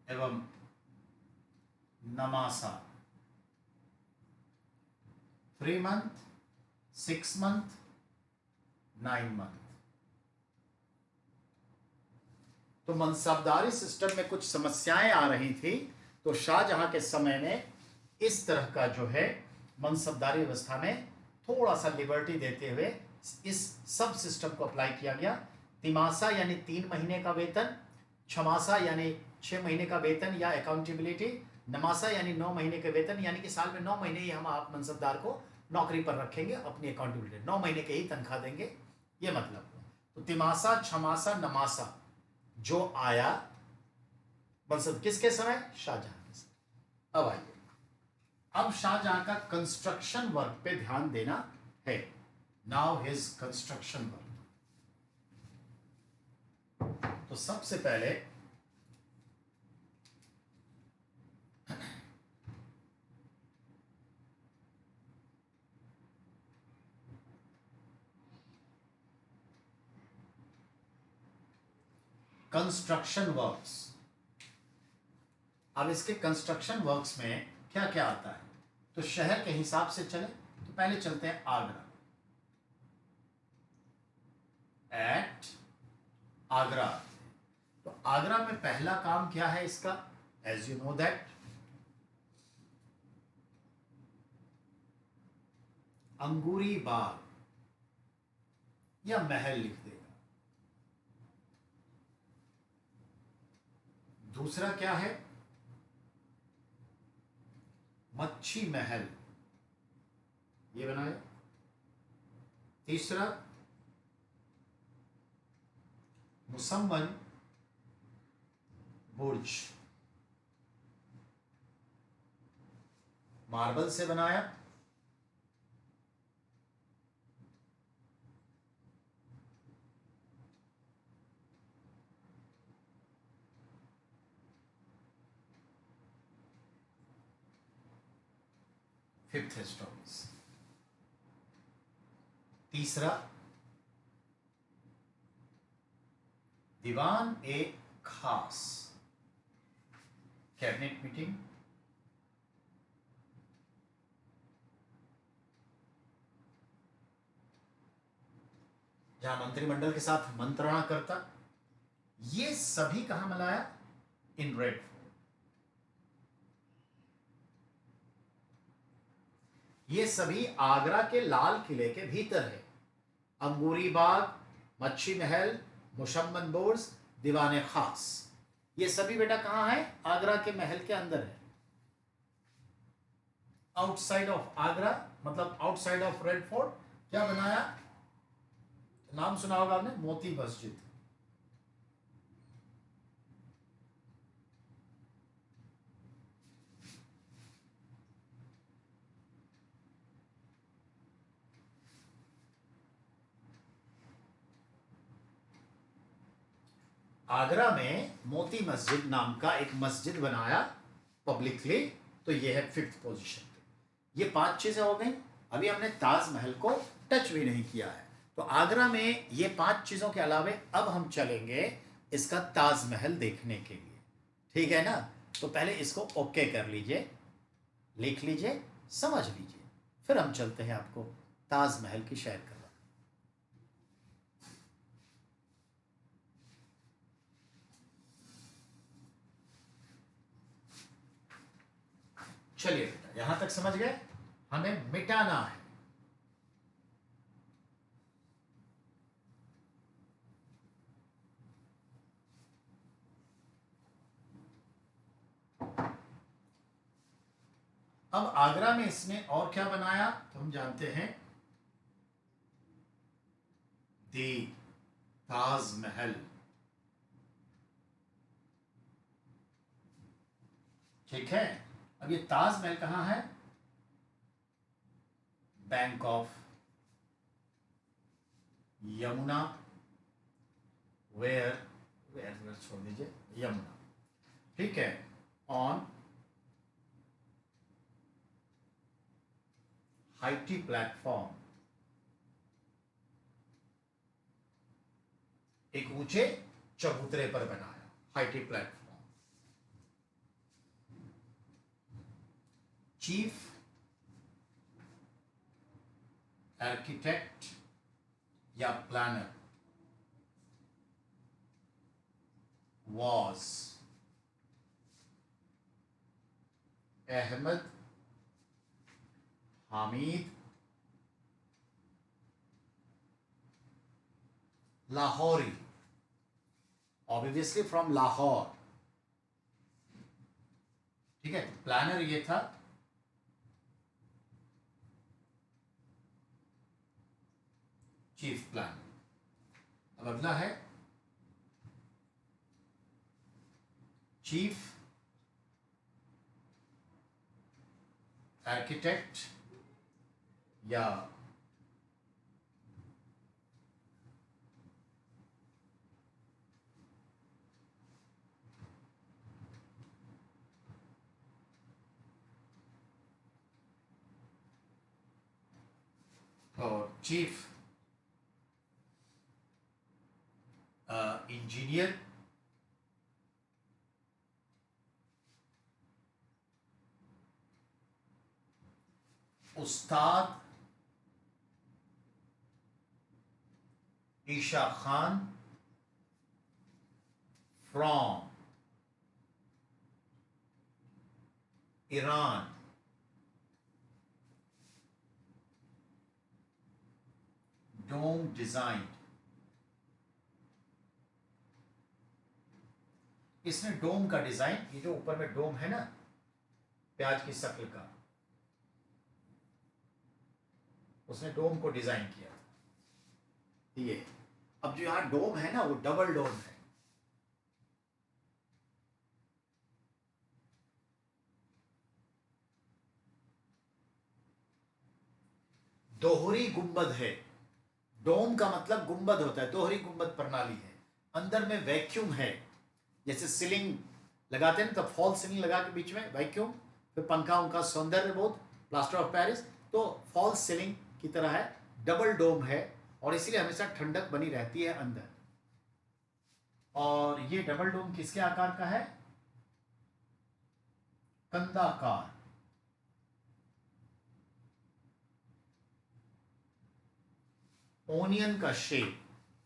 एवं नमासा, 3 मंथ, 6 मंथ, 9 मंथ। तो मनसबदारी सिस्टम में कुछ समस्याएं आ रही थी, तो शाहजहां के समय में इस तरह का जो है मनसबदारी व्यवस्था में थोड़ा सा लिबर्टी देते हुए इस सब सिस्टम को अप्लाई किया गया। तिमासा यानी 3 महीने का वेतन, छमासा यानी 6 महीने का वेतन या अकाउंटेबिलिटी, नमासा यानी 9 महीने के वेतन, यानी कि साल में 9 महीने ही हम आप मनसबदार को नौकरी पर रखेंगे, अपनी अकाउंटेबिलिटी 9 महीने के ही तनख्वाह देंगे, ये मतलब। तो तिमासा, छमासा, नमासा जो आया मनसब किसके समय? शाहजहां के समय। अब आइए, अब शाहजहां का कंस्ट्रक्शन वर्क पे ध्यान देना है। Now his construction work. तो सबसे पहले कंस्ट्रक्शन वर्क्स। अब इसके कंस्ट्रक्शन वर्क्स में क्या क्या आता है, तो शहर के हिसाब से चले तो पहले चलते हैं आगरा। एट आगरा, तो आगरा में पहला काम क्या है इसका? एज यू नो दैट अंगूरी बाग या महल लिख देगा। दूसरा क्या है? मच्छी महल, ये बनाया। तीसरा मुसम्मन बुर्ज, मार्बल से बनाया। Fifth stories. तीसरा दीवान ए खास, कैबिनेट मीटिंग। जहां मंत्रिमंडल के साथ मंत्रणा करता। ये सभी कहां मनाया? In red fort. ये सभी आगरा के लाल किले के भीतर है। अंगूरी बाग, मच्छी महल, मुशम्मन बुर्ज, दीवाने खास, ये सभी बेटा कहां है? आगरा के महल के अंदर है। आउटसाइड ऑफ आगरा मतलब आउटसाइड ऑफ रेड फोर्ट क्या बनाया? नाम सुना होगा आपने, मोती मस्जिद। आगरा में मोती मस्जिद नाम का एक मस्जिद बनाया पब्लिकली, तो ये है 5th पोजीशन पे। ये 5 चीजें हो गई। अभी हमने ताजमहल को टच भी नहीं किया है। तो आगरा में ये 5 चीजों के अलावे अब हम चलेंगे इसका ताजमहल देखने के लिए, ठीक है ना। तो पहले इसको ओके कर लीजिए, लिख लीजिए, समझ लीजिए। फिर हम चलते हैं आपको ताजमहल की सैर करवा। चलिए बेटा, यहां तक समझ गए, हमें मिटाना है। अब आगरा में इसने और क्या बनाया तो हम जानते हैं, दी ताजमहल। ठीक है, अब ये ताजमहल कहां है? Bank of Yamuna, where where छोड़ दीजिए, यमुना। ठीक है, ऑन हाईटी प्लेटफॉर्म, एक ऊंचे चबूतरे पर बनाया, हाईटी प्लेटफॉर्म। चीफ आर्किटेक्ट या planner was Ahmad Hamid Lahori, obviously from Lahore. ठीक है, प्लानर ये था चीफ प्लानर। अब अगला है चीफ आर्किटेक्ट या और चीफ इंजीनियर उस्ताद Isa Khan from Iran. Dome design, इसने डोम का डिजाइन, ये जो ऊपर में डोम है ना प्याज की शक्ल का, उसने डोम को डिजाइन किया। ये अब जो यहां डोम है ना वो डबल डोम है। दोहरी गुंबद है, डोम का मतलब गुंबद होता है, दोहरी गुंबद प्रणाली है। अंदर में वैक्यूम है, जैसे सीलिंग लगाते हैं ना, तो फॉल सीलिंग लगा के बीच में वैक्यूम, फिर पंखा उनका सौंदर्य बोध, प्लास्टर ऑफ पेरिस, तो फॉल सीलिंग की तरह है। डबल डोम है और इसीलिए हमेशा ठंडक बनी रहती है अंदर। और ये डबल डोम किसके आकार का है? कंदाकार। ओनियन का शेप,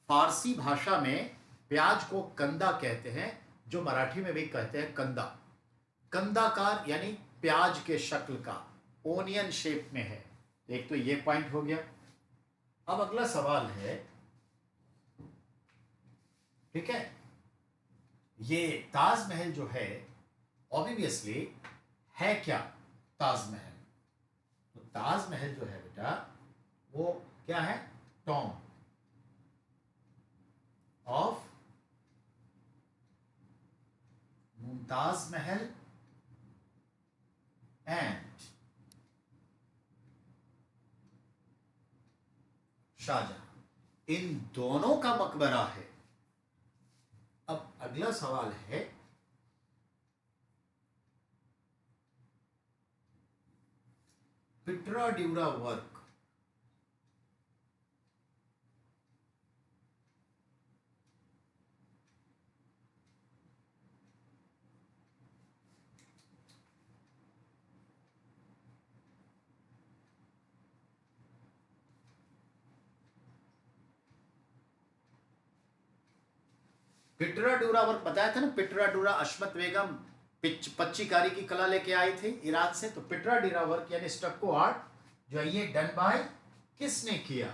फारसी भाषा में प्याज को कंदा कहते हैं, जो मराठी में भी कहते हैं कंदा। कंदाकार यानी प्याज के शक्ल का, ओनियन शेप में है। एक तो ये पॉइंट हो गया। अब अगला सवाल है, ठीक है, ये ताजमहल जो है ऑब्वियसली है क्या? ताजमहल, तो ताजमहल जो है बेटा वो क्या है? Tom of Mumtaz Mahal and Shahjahan, इन दोनों का मकबरा है। अब अगला सवाल है, पिट्रा ड्यूरा वर्क पिटरा डूरा वर्क बताया था ना, पिटरा डूरा अश्मत बेगम पच्चीकारी की कला लेके आई थी ईरान से। तो पिटरा डूरा वर्क यानी स्टक्को आर्ट जो है ये डन बाय किसने किया?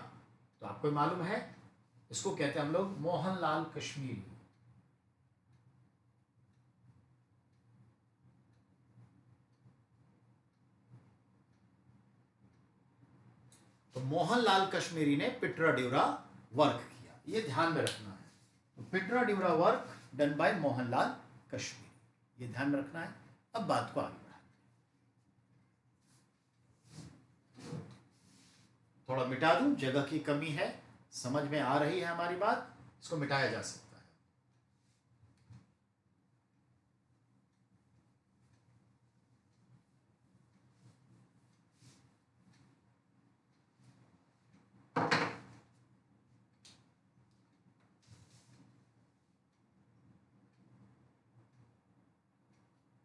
तो आपको मालूम है, इसको कहते हैं हम लोग मोहनलाल कश्मीरी। तो मोहनलाल कश्मीरी ने पिटरा ड्यूरा वर्क किया, ये ध्यान में रखना है। तो pietra dura work done by Mohanlal Kashmiri, ये ध्यान में रखना है। अब बात को आगे बढ़ाते हैं। थोड़ा मिटा दूं, जगह की कमी है, समझ में आ रही है हमारी बात, इसको मिटाया जा सकता है।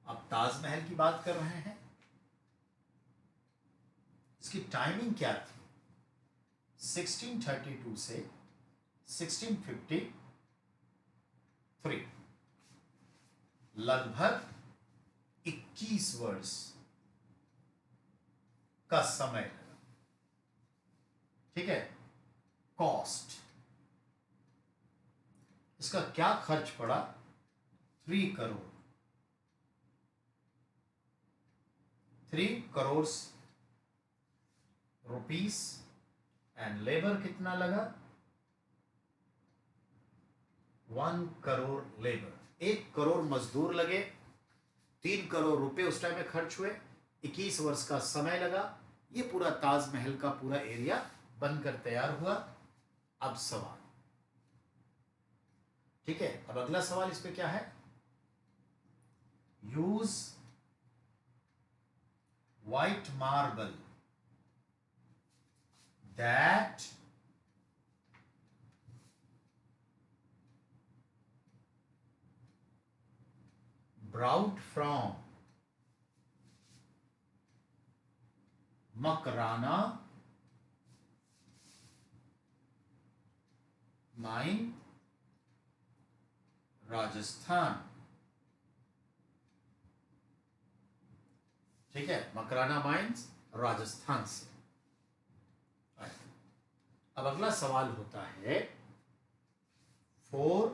अब ताजमहल की बात कर रहे हैं, इसकी टाइमिंग क्या थी? 1632 से 1653, लगभग 21 वर्ष का समय लगा। ठीक है। कॉस्ट, इसका क्या खर्च पड़ा? 3 crore, 3 crore rupees. And labour कितना लगा? 1 करोड़ लेबर, 1 करोड़ मजदूर लगे, 3 करोड़ रुपए उस टाइम में खर्च हुए, 21 वर्ष का समय लगा। ये पूरा ताजमहल का पूरा एरिया बनकर तैयार हुआ। अब सवाल, ठीक है, अब अगला सवाल इस पे क्या है? Use white marble that brought from Makrana mine, Rajasthan. ठीक है, मकराना माइंस राजस्थान से। अब अगला सवाल होता है, 4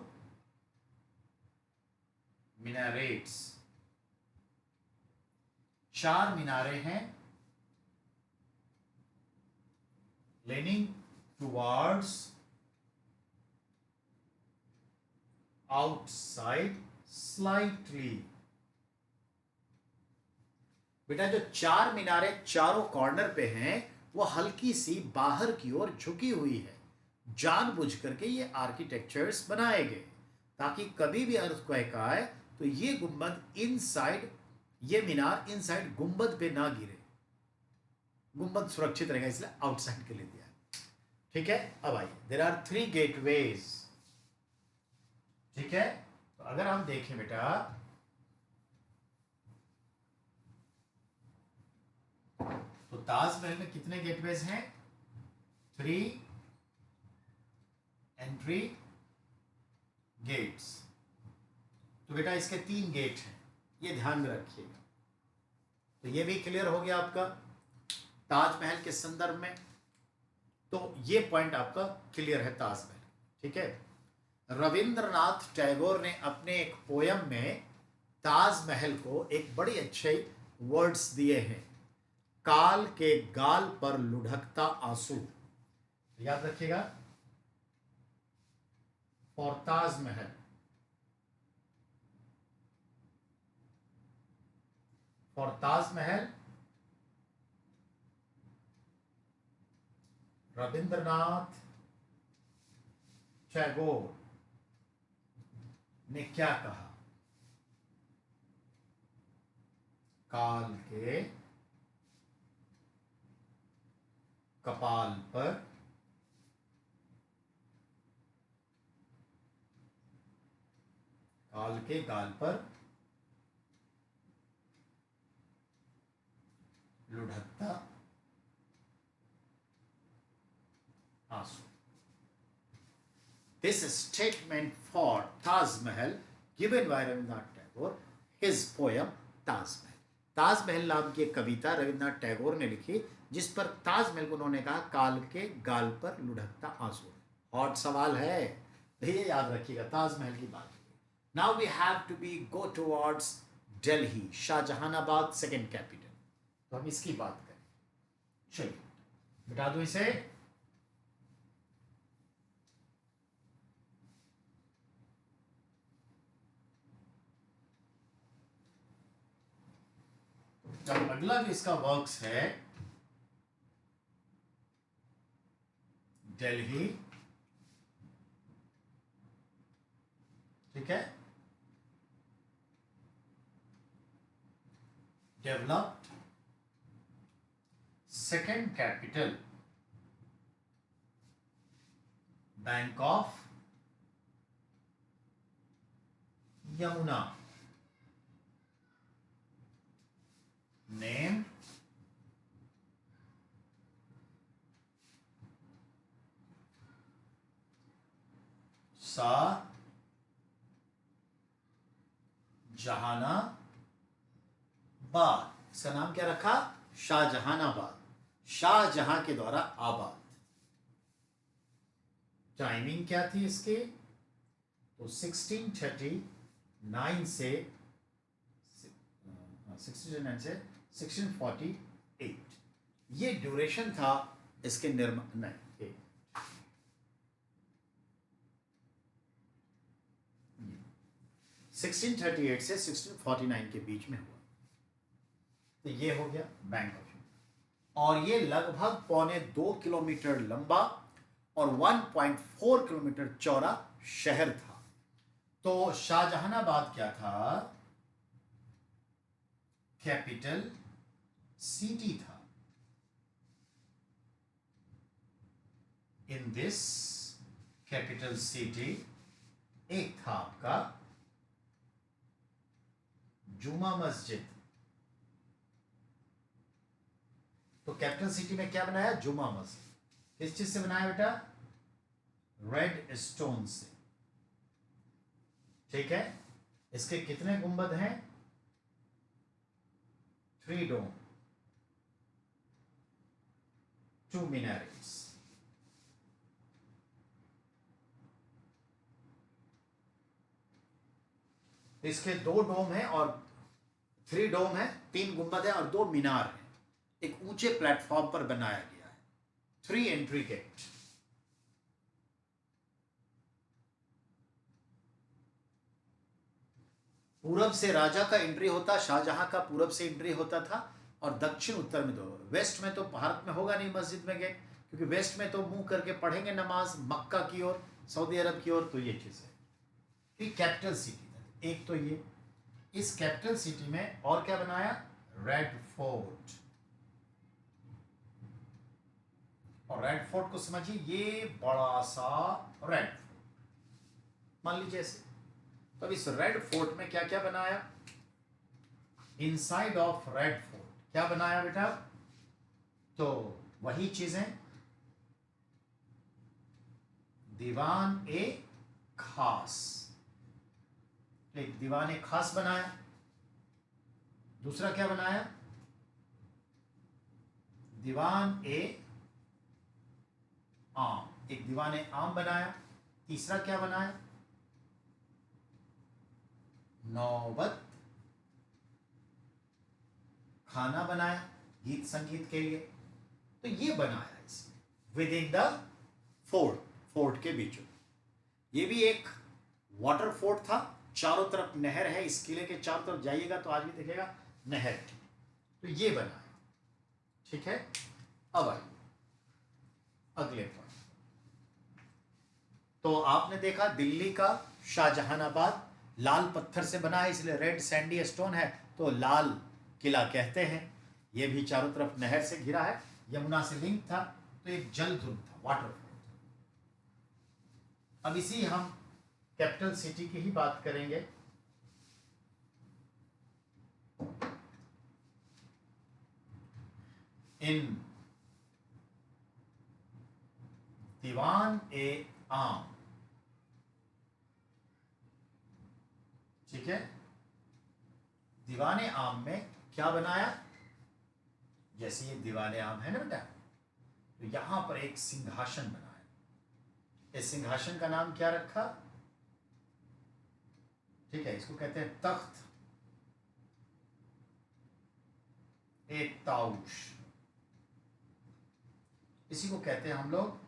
मिनारेट्स, 4 मीनारे हैं, leaning towards outside slightly। बेटा जो 4 मीनारे चारों कॉर्नर पे हैं वो हल्की सी बाहर की ओर झुकी हुई है। जानबूझ करके ये आर्किटेक्चर्स बनाए गए ताकि कभी भी अर्थक्वेक आए तो ये गुंबद इनसाइड, ये मीनार इनसाइड गुंबद पे ना गिरे, गुंबद सुरक्षित रहेगा, इसलिए आउटसाइड के लिए दिया। ठीक है। अब आइए, देयर आर 3 गेटवेज। ठीक है, तो अगर हम देखें बेटा, तो ताजमहल में कितने गेटवेज हैं? 3 एंट्री गेट्स। तो बेटा इसके 3 गेट हैं, ये ध्यान में रखिएगा। तो ये भी क्लियर हो गया आपका ताजमहल के संदर्भ में। तो ये पॉइंट आपका क्लियर है ताजमहल। ठीक है। रविंद्रनाथ टैगोर ने अपने एक पोयम में ताजमहल को एक बड़ी अच्छे वर्ड्स दिए हैं, काल के गाल पर लुढ़कता आंसू। याद रखिएगा, फॉर ताजमहल, फॉर ताजमहल रविंद्रनाथ टैगोर ने क्या कहा? काल के कपाल पर काल के गाल पर लुढ़कता आंसू। this statement for Taj Mahal given by Rabindranath Tagore, his poem Taj Mahal. Taj Mahal नाम की एक कविता रविन्द्रनाथ टैगोर ने लिखी जिस पर ताजमहल को उन्होंने कहा काल के गाल पर लुढ़कता आंसू। हॉट सवाल है, ये याद रखिएगा ताजमहल की बात। Now we have to be go towards Delhi, Shahjahanabad second capital. तो हम इसकी बात करें। चलिए बिठा दो इसे। अब अगला जो इसका वर्क्स है दिल्ली, ठीक है, developed second capital bank of Yamuna, name Shahjahanabad. इसका नाम क्या रखा? शाहजहानाबाद, शाहजहां के द्वारा आबाद। टाइमिंग क्या थी इसकी? तो 1639 से 1648 ये ड्यूरेशन था इसके निर्माण। नहीं, 1638 से 1649 के बीच में हुआ। तो ये हो गया बैंक ऑफ इंडिया। और ये लगभग 1.25 किलोमीटर लंबा और 1.4 किलोमीटर चौड़ा शहर था। तो शाहजहानाबाद क्या था? कैपिटल सिटी था। इन दिस कैपिटल सिटी एक था आपका जुमा मस्जिद। तो कैपिटल सिटी में क्या बनाया? जुमा मस्जिद। किस चीज से बनाया बेटा? रेड स्टोन से, ठीक है। इसके कितने गुंबद हैं? 3 डोम, 2 मीनारेट्स। इसके 2 डोम है और 3 डोम है, 3 गुंबद है और 2 मीनार है। एक ऊंचे प्लेटफॉर्म पर बनाया गया है। 3 एंट्री गेट। पूरब से राजा का एंट्री होता, शाहजहां का पूरब से एंट्री होता था और दक्षिण उत्तर में 2। वेस्ट में तो भारत में होगा नहीं मस्जिद में गेट, क्योंकि वेस्ट में तो मुंह करके पढ़ेंगे नमाज मक्का की ओर, सऊदी अरब की ओर। तो ये चीज है। ये कैपिटल सिटी था। एक तो ये, इस कैपिटल सिटी में और क्या बनाया? Red fort. और रेड फोर्ट को समझिए, ये बड़ा सा रेड फोर्ट मान लीजिए ऐसे। तो अब इस रेड फोर्ट में क्या क्या बनाया? इनसाइड ऑफ रेड फोर्ट क्या बनाया बेटा? तो वही चीजें, दीवान ए खास। एक दीवान ए खास बनाया। दूसरा क्या बनाया? दीवान ए आम। एक दीवान ए आम बनाया। तीसरा क्या बनाया? नौबत खाना बनाया गीत संगीत के लिए। तो ये बनाया इसमें with in the fort, fort के बीचों। ये भी एक वाटर फोर्ट था। चारों तरफ नहर है। इस किले के चारों तरफ जाइएगा तो आज भी दिखेगा नहर। तो ये बनाया, ठीक है। अब आइए अगले पॉइंट। तो आपने देखा दिल्ली का शाहजहानाबाद लाल पत्थर से बना है, इसलिए रेड सैंडी स्टोन है, तो लाल किला कहते हैं। यह भी चारों तरफ नहर से घिरा है, यमुना से लिंक था, तो एक जल धुन था, वाटरफॉल। अब इसी हम कैपिटल सिटी की ही बात करेंगे। इन दीवान ए आम ठीक है, दीवाने आम में क्या बनाया? जैसे ये दीवाने आम है ना बेटा, तो यहां पर एक सिंहासन बनाया। इस सिंहासन का नाम क्या रखा? ठीक है, इसको कहते हैं तख्त ए ताउश। इसी को कहते हैं हम लोग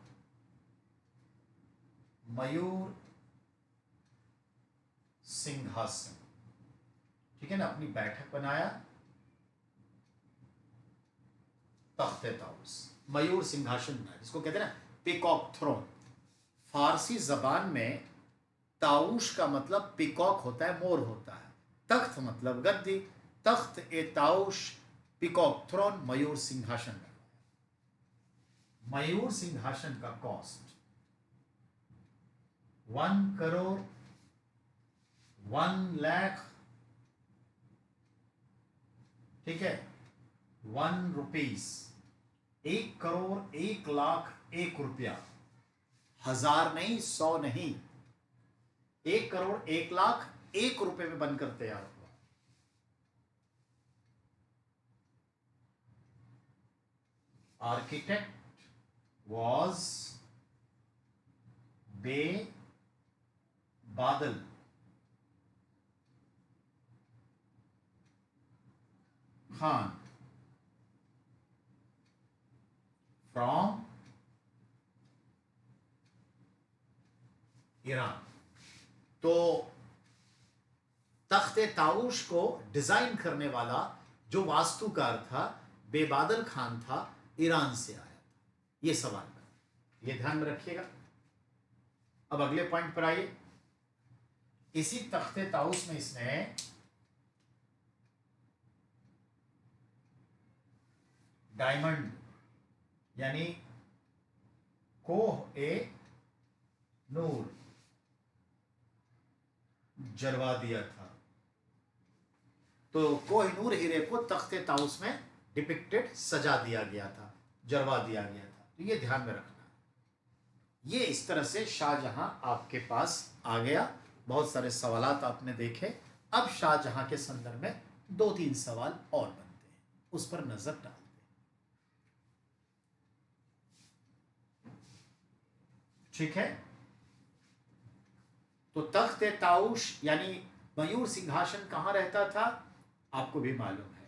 मयूर सिंहासन। ठीक है ना, अपनी बैठक बनाया तख्ते ताउस, मयूर सिंहासन बनाया, जिसको कहते हैं ना पीकॉक थ्रोन। फारसी जबान में ताउश का मतलब पीकॉक होता है, मोर होता है। तख्त मतलब गद्दी, तख्त ए ताउश पीकॉक थ्रोन, मयूर सिंहासन। मयूर सिंहासन का कॉस्ट 1 करोड़ 1 लाख, ठीक है, 1 रुपीज, 1 करोड़ 1 लाख 1 रुपया, 1000 नहीं, 100 नहीं, 1 करोड़ 1 लाख 1 रुपए में बनकर तैयार हुआ। आर्किटेक्ट was बे बादल खान फ्रॉम ईरान। तो तख्ते ताउश को डिजाइन करने वाला जो वास्तुकार था, बेबादल खान था, ईरान से आया था। ये सवाल है, ये ध्यान में रखिएगा। अब अगले पॉइंट पर आइए। इसी तख्ते ताउस में इसने डायमंड यानी कोह ए नूर जलवा दिया था। तो कोहिनूर हीरे को तख्ते ताउस में डिपिक्टेड, सजा दिया गया था, जलवा दिया गया था। तो ये ध्यान में रखना। ये इस तरह से शाहजहां आपके पास आ गया। बहुत सारे सवालात आपने देखे। अब शाहजहां के संदर्भ में 2-3 सवाल और बनते हैं, उस पर नजर डालते हैं। ठीक है, तो तख्त ताउश यानी मयूर सिंहासन कहां रहता था? आपको भी मालूम है,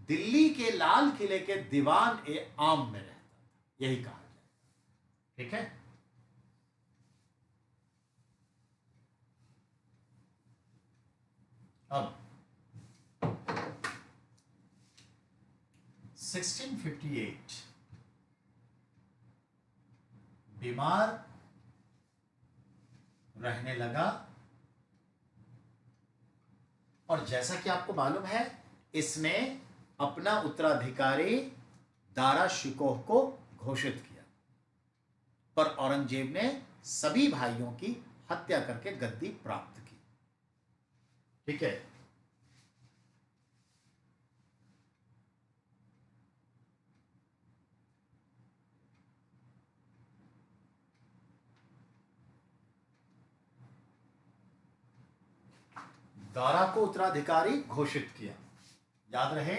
दिल्ली के लाल किले के दीवान ए आम में रहता था, यही कहा जाए। ठीक है, अब 1658 बीमार रहने लगा, और जैसा कि आपको मालूम है, इसने अपना उत्तराधिकारी दारा शिकोह को घोषित किया, पर औरंगजेब ने सभी भाइयों की हत्या करके गद्दी प्राप्त की। ठीक है, दारा को उत्तराधिकारी घोषित किया, याद रहे।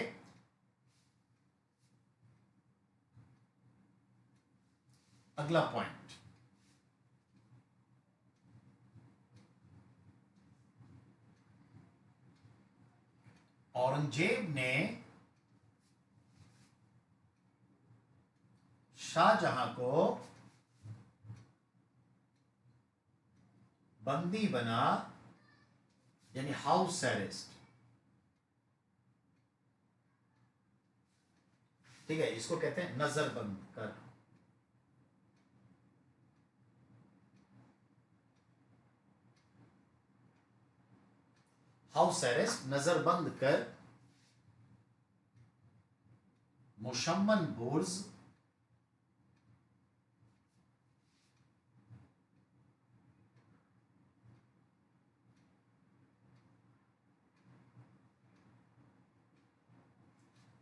अगला पॉइंट, औरंगजेब ने शाहजहां को बंदी बना, यानी हाउस अरेस्ट। ठीक है, इसको कहते हैं नजरबंद कर। हाउस अरेस्ट, नजरबंद कर मुशम्मन बुर्ज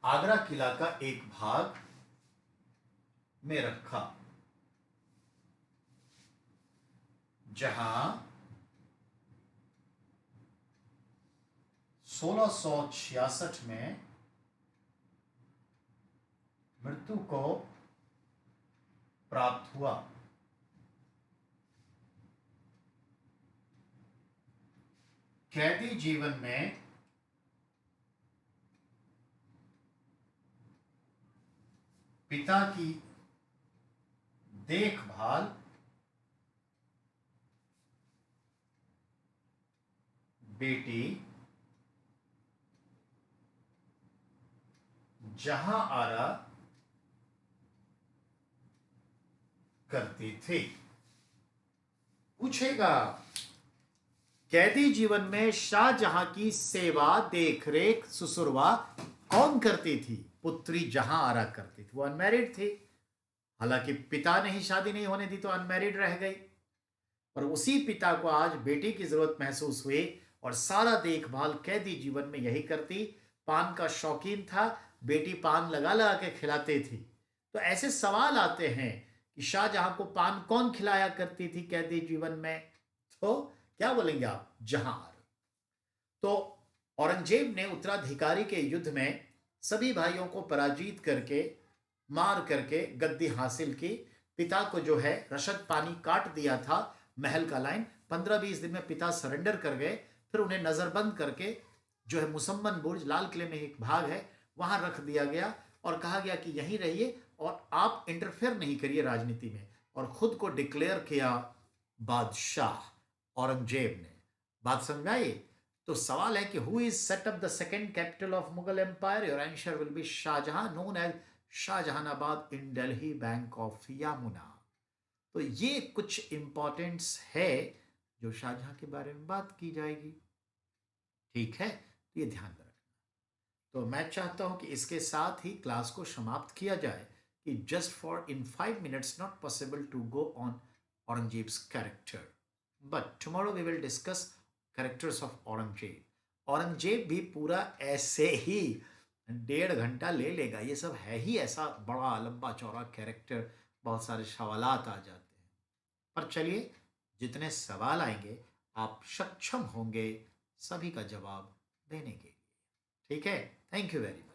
आगरा किला का एक भाग में रखा, जहां 1666 में मृत्यु को प्राप्त हुआ। कैदी जीवन में पिता की देखभाल बेटी जहां आरा करती थी। पूछेगा, कैदी जीवन में शाहजहां की सेवा देखरेख सुसुरवा कौन करती थी? पुत्री जहां आरा करती थी। वो अनमैरिड थी, हालांकि पिता ने ही शादी नहीं होने दी तो अनमैरिड रह गई, पर उसी पिता को आज बेटी की जरूरत महसूस हुई और सारा देखभाल कैदी जीवन में यही करती। पान का शौकीन था, बेटी पान लगा लगा के खिलाती थी। तो ऐसे सवाल आते हैं कि शाहजहां को पान कौन खिलाया करती थी कैदी जीवन में? तो क्या बोलेंगे आप? जहां। तो औरंगजेब ने उत्तराधिकारी के युद्ध में सभी भाइयों को पराजित करके, मार करके गद्दी हासिल की। पिता को जो है रशद पानी काट दिया था महल का लाइन। 15-20 दिन में पिता सरेंडर कर गए। फिर उन्हें नजरबंद करके जो है मुसम्मन बुर्ज, लाल किले में एक भाग है, वहां रख दिया गया और कहा गया कि यहीं रहिए और आप इंटरफेयर नहीं करिए राजनीति में। और खुद को डिक्लेयर किया बादशाह औरंगजेब ने। बात समझ आई? तो सवाल है कि who is set up the second capital of Mughal empire? Your answer will be Shah Jahan, known as Shahjahanabad in Delhi, bank of Yamuna. तो ये कुछ इंपॉर्टेंट्स है जो शाहजहां के बारे में बात की जाएगी। ठीक है, तो ये ध्यान में रखना। तो मैं चाहता हूं कि इसके साथ ही क्लास को समाप्त किया जाए कि just for in 5 minutes not possible to go on Aurangzeb's character, but tomorrow we will discuss characters of Aurangzeb. Aurangzeb भी पूरा ऐसे ही 1.5 घंटा ले लेगा। ये सब है ही ऐसा बड़ा लंबा चौड़ा कैरेक्टर, बहुत सारे सवालात आ जाते हैं। पर चलिए, जितने सवाल आएंगे आप सक्षम होंगे सभी का जवाब देने के लिए। ठीक है, थैंक यू वेरी मच।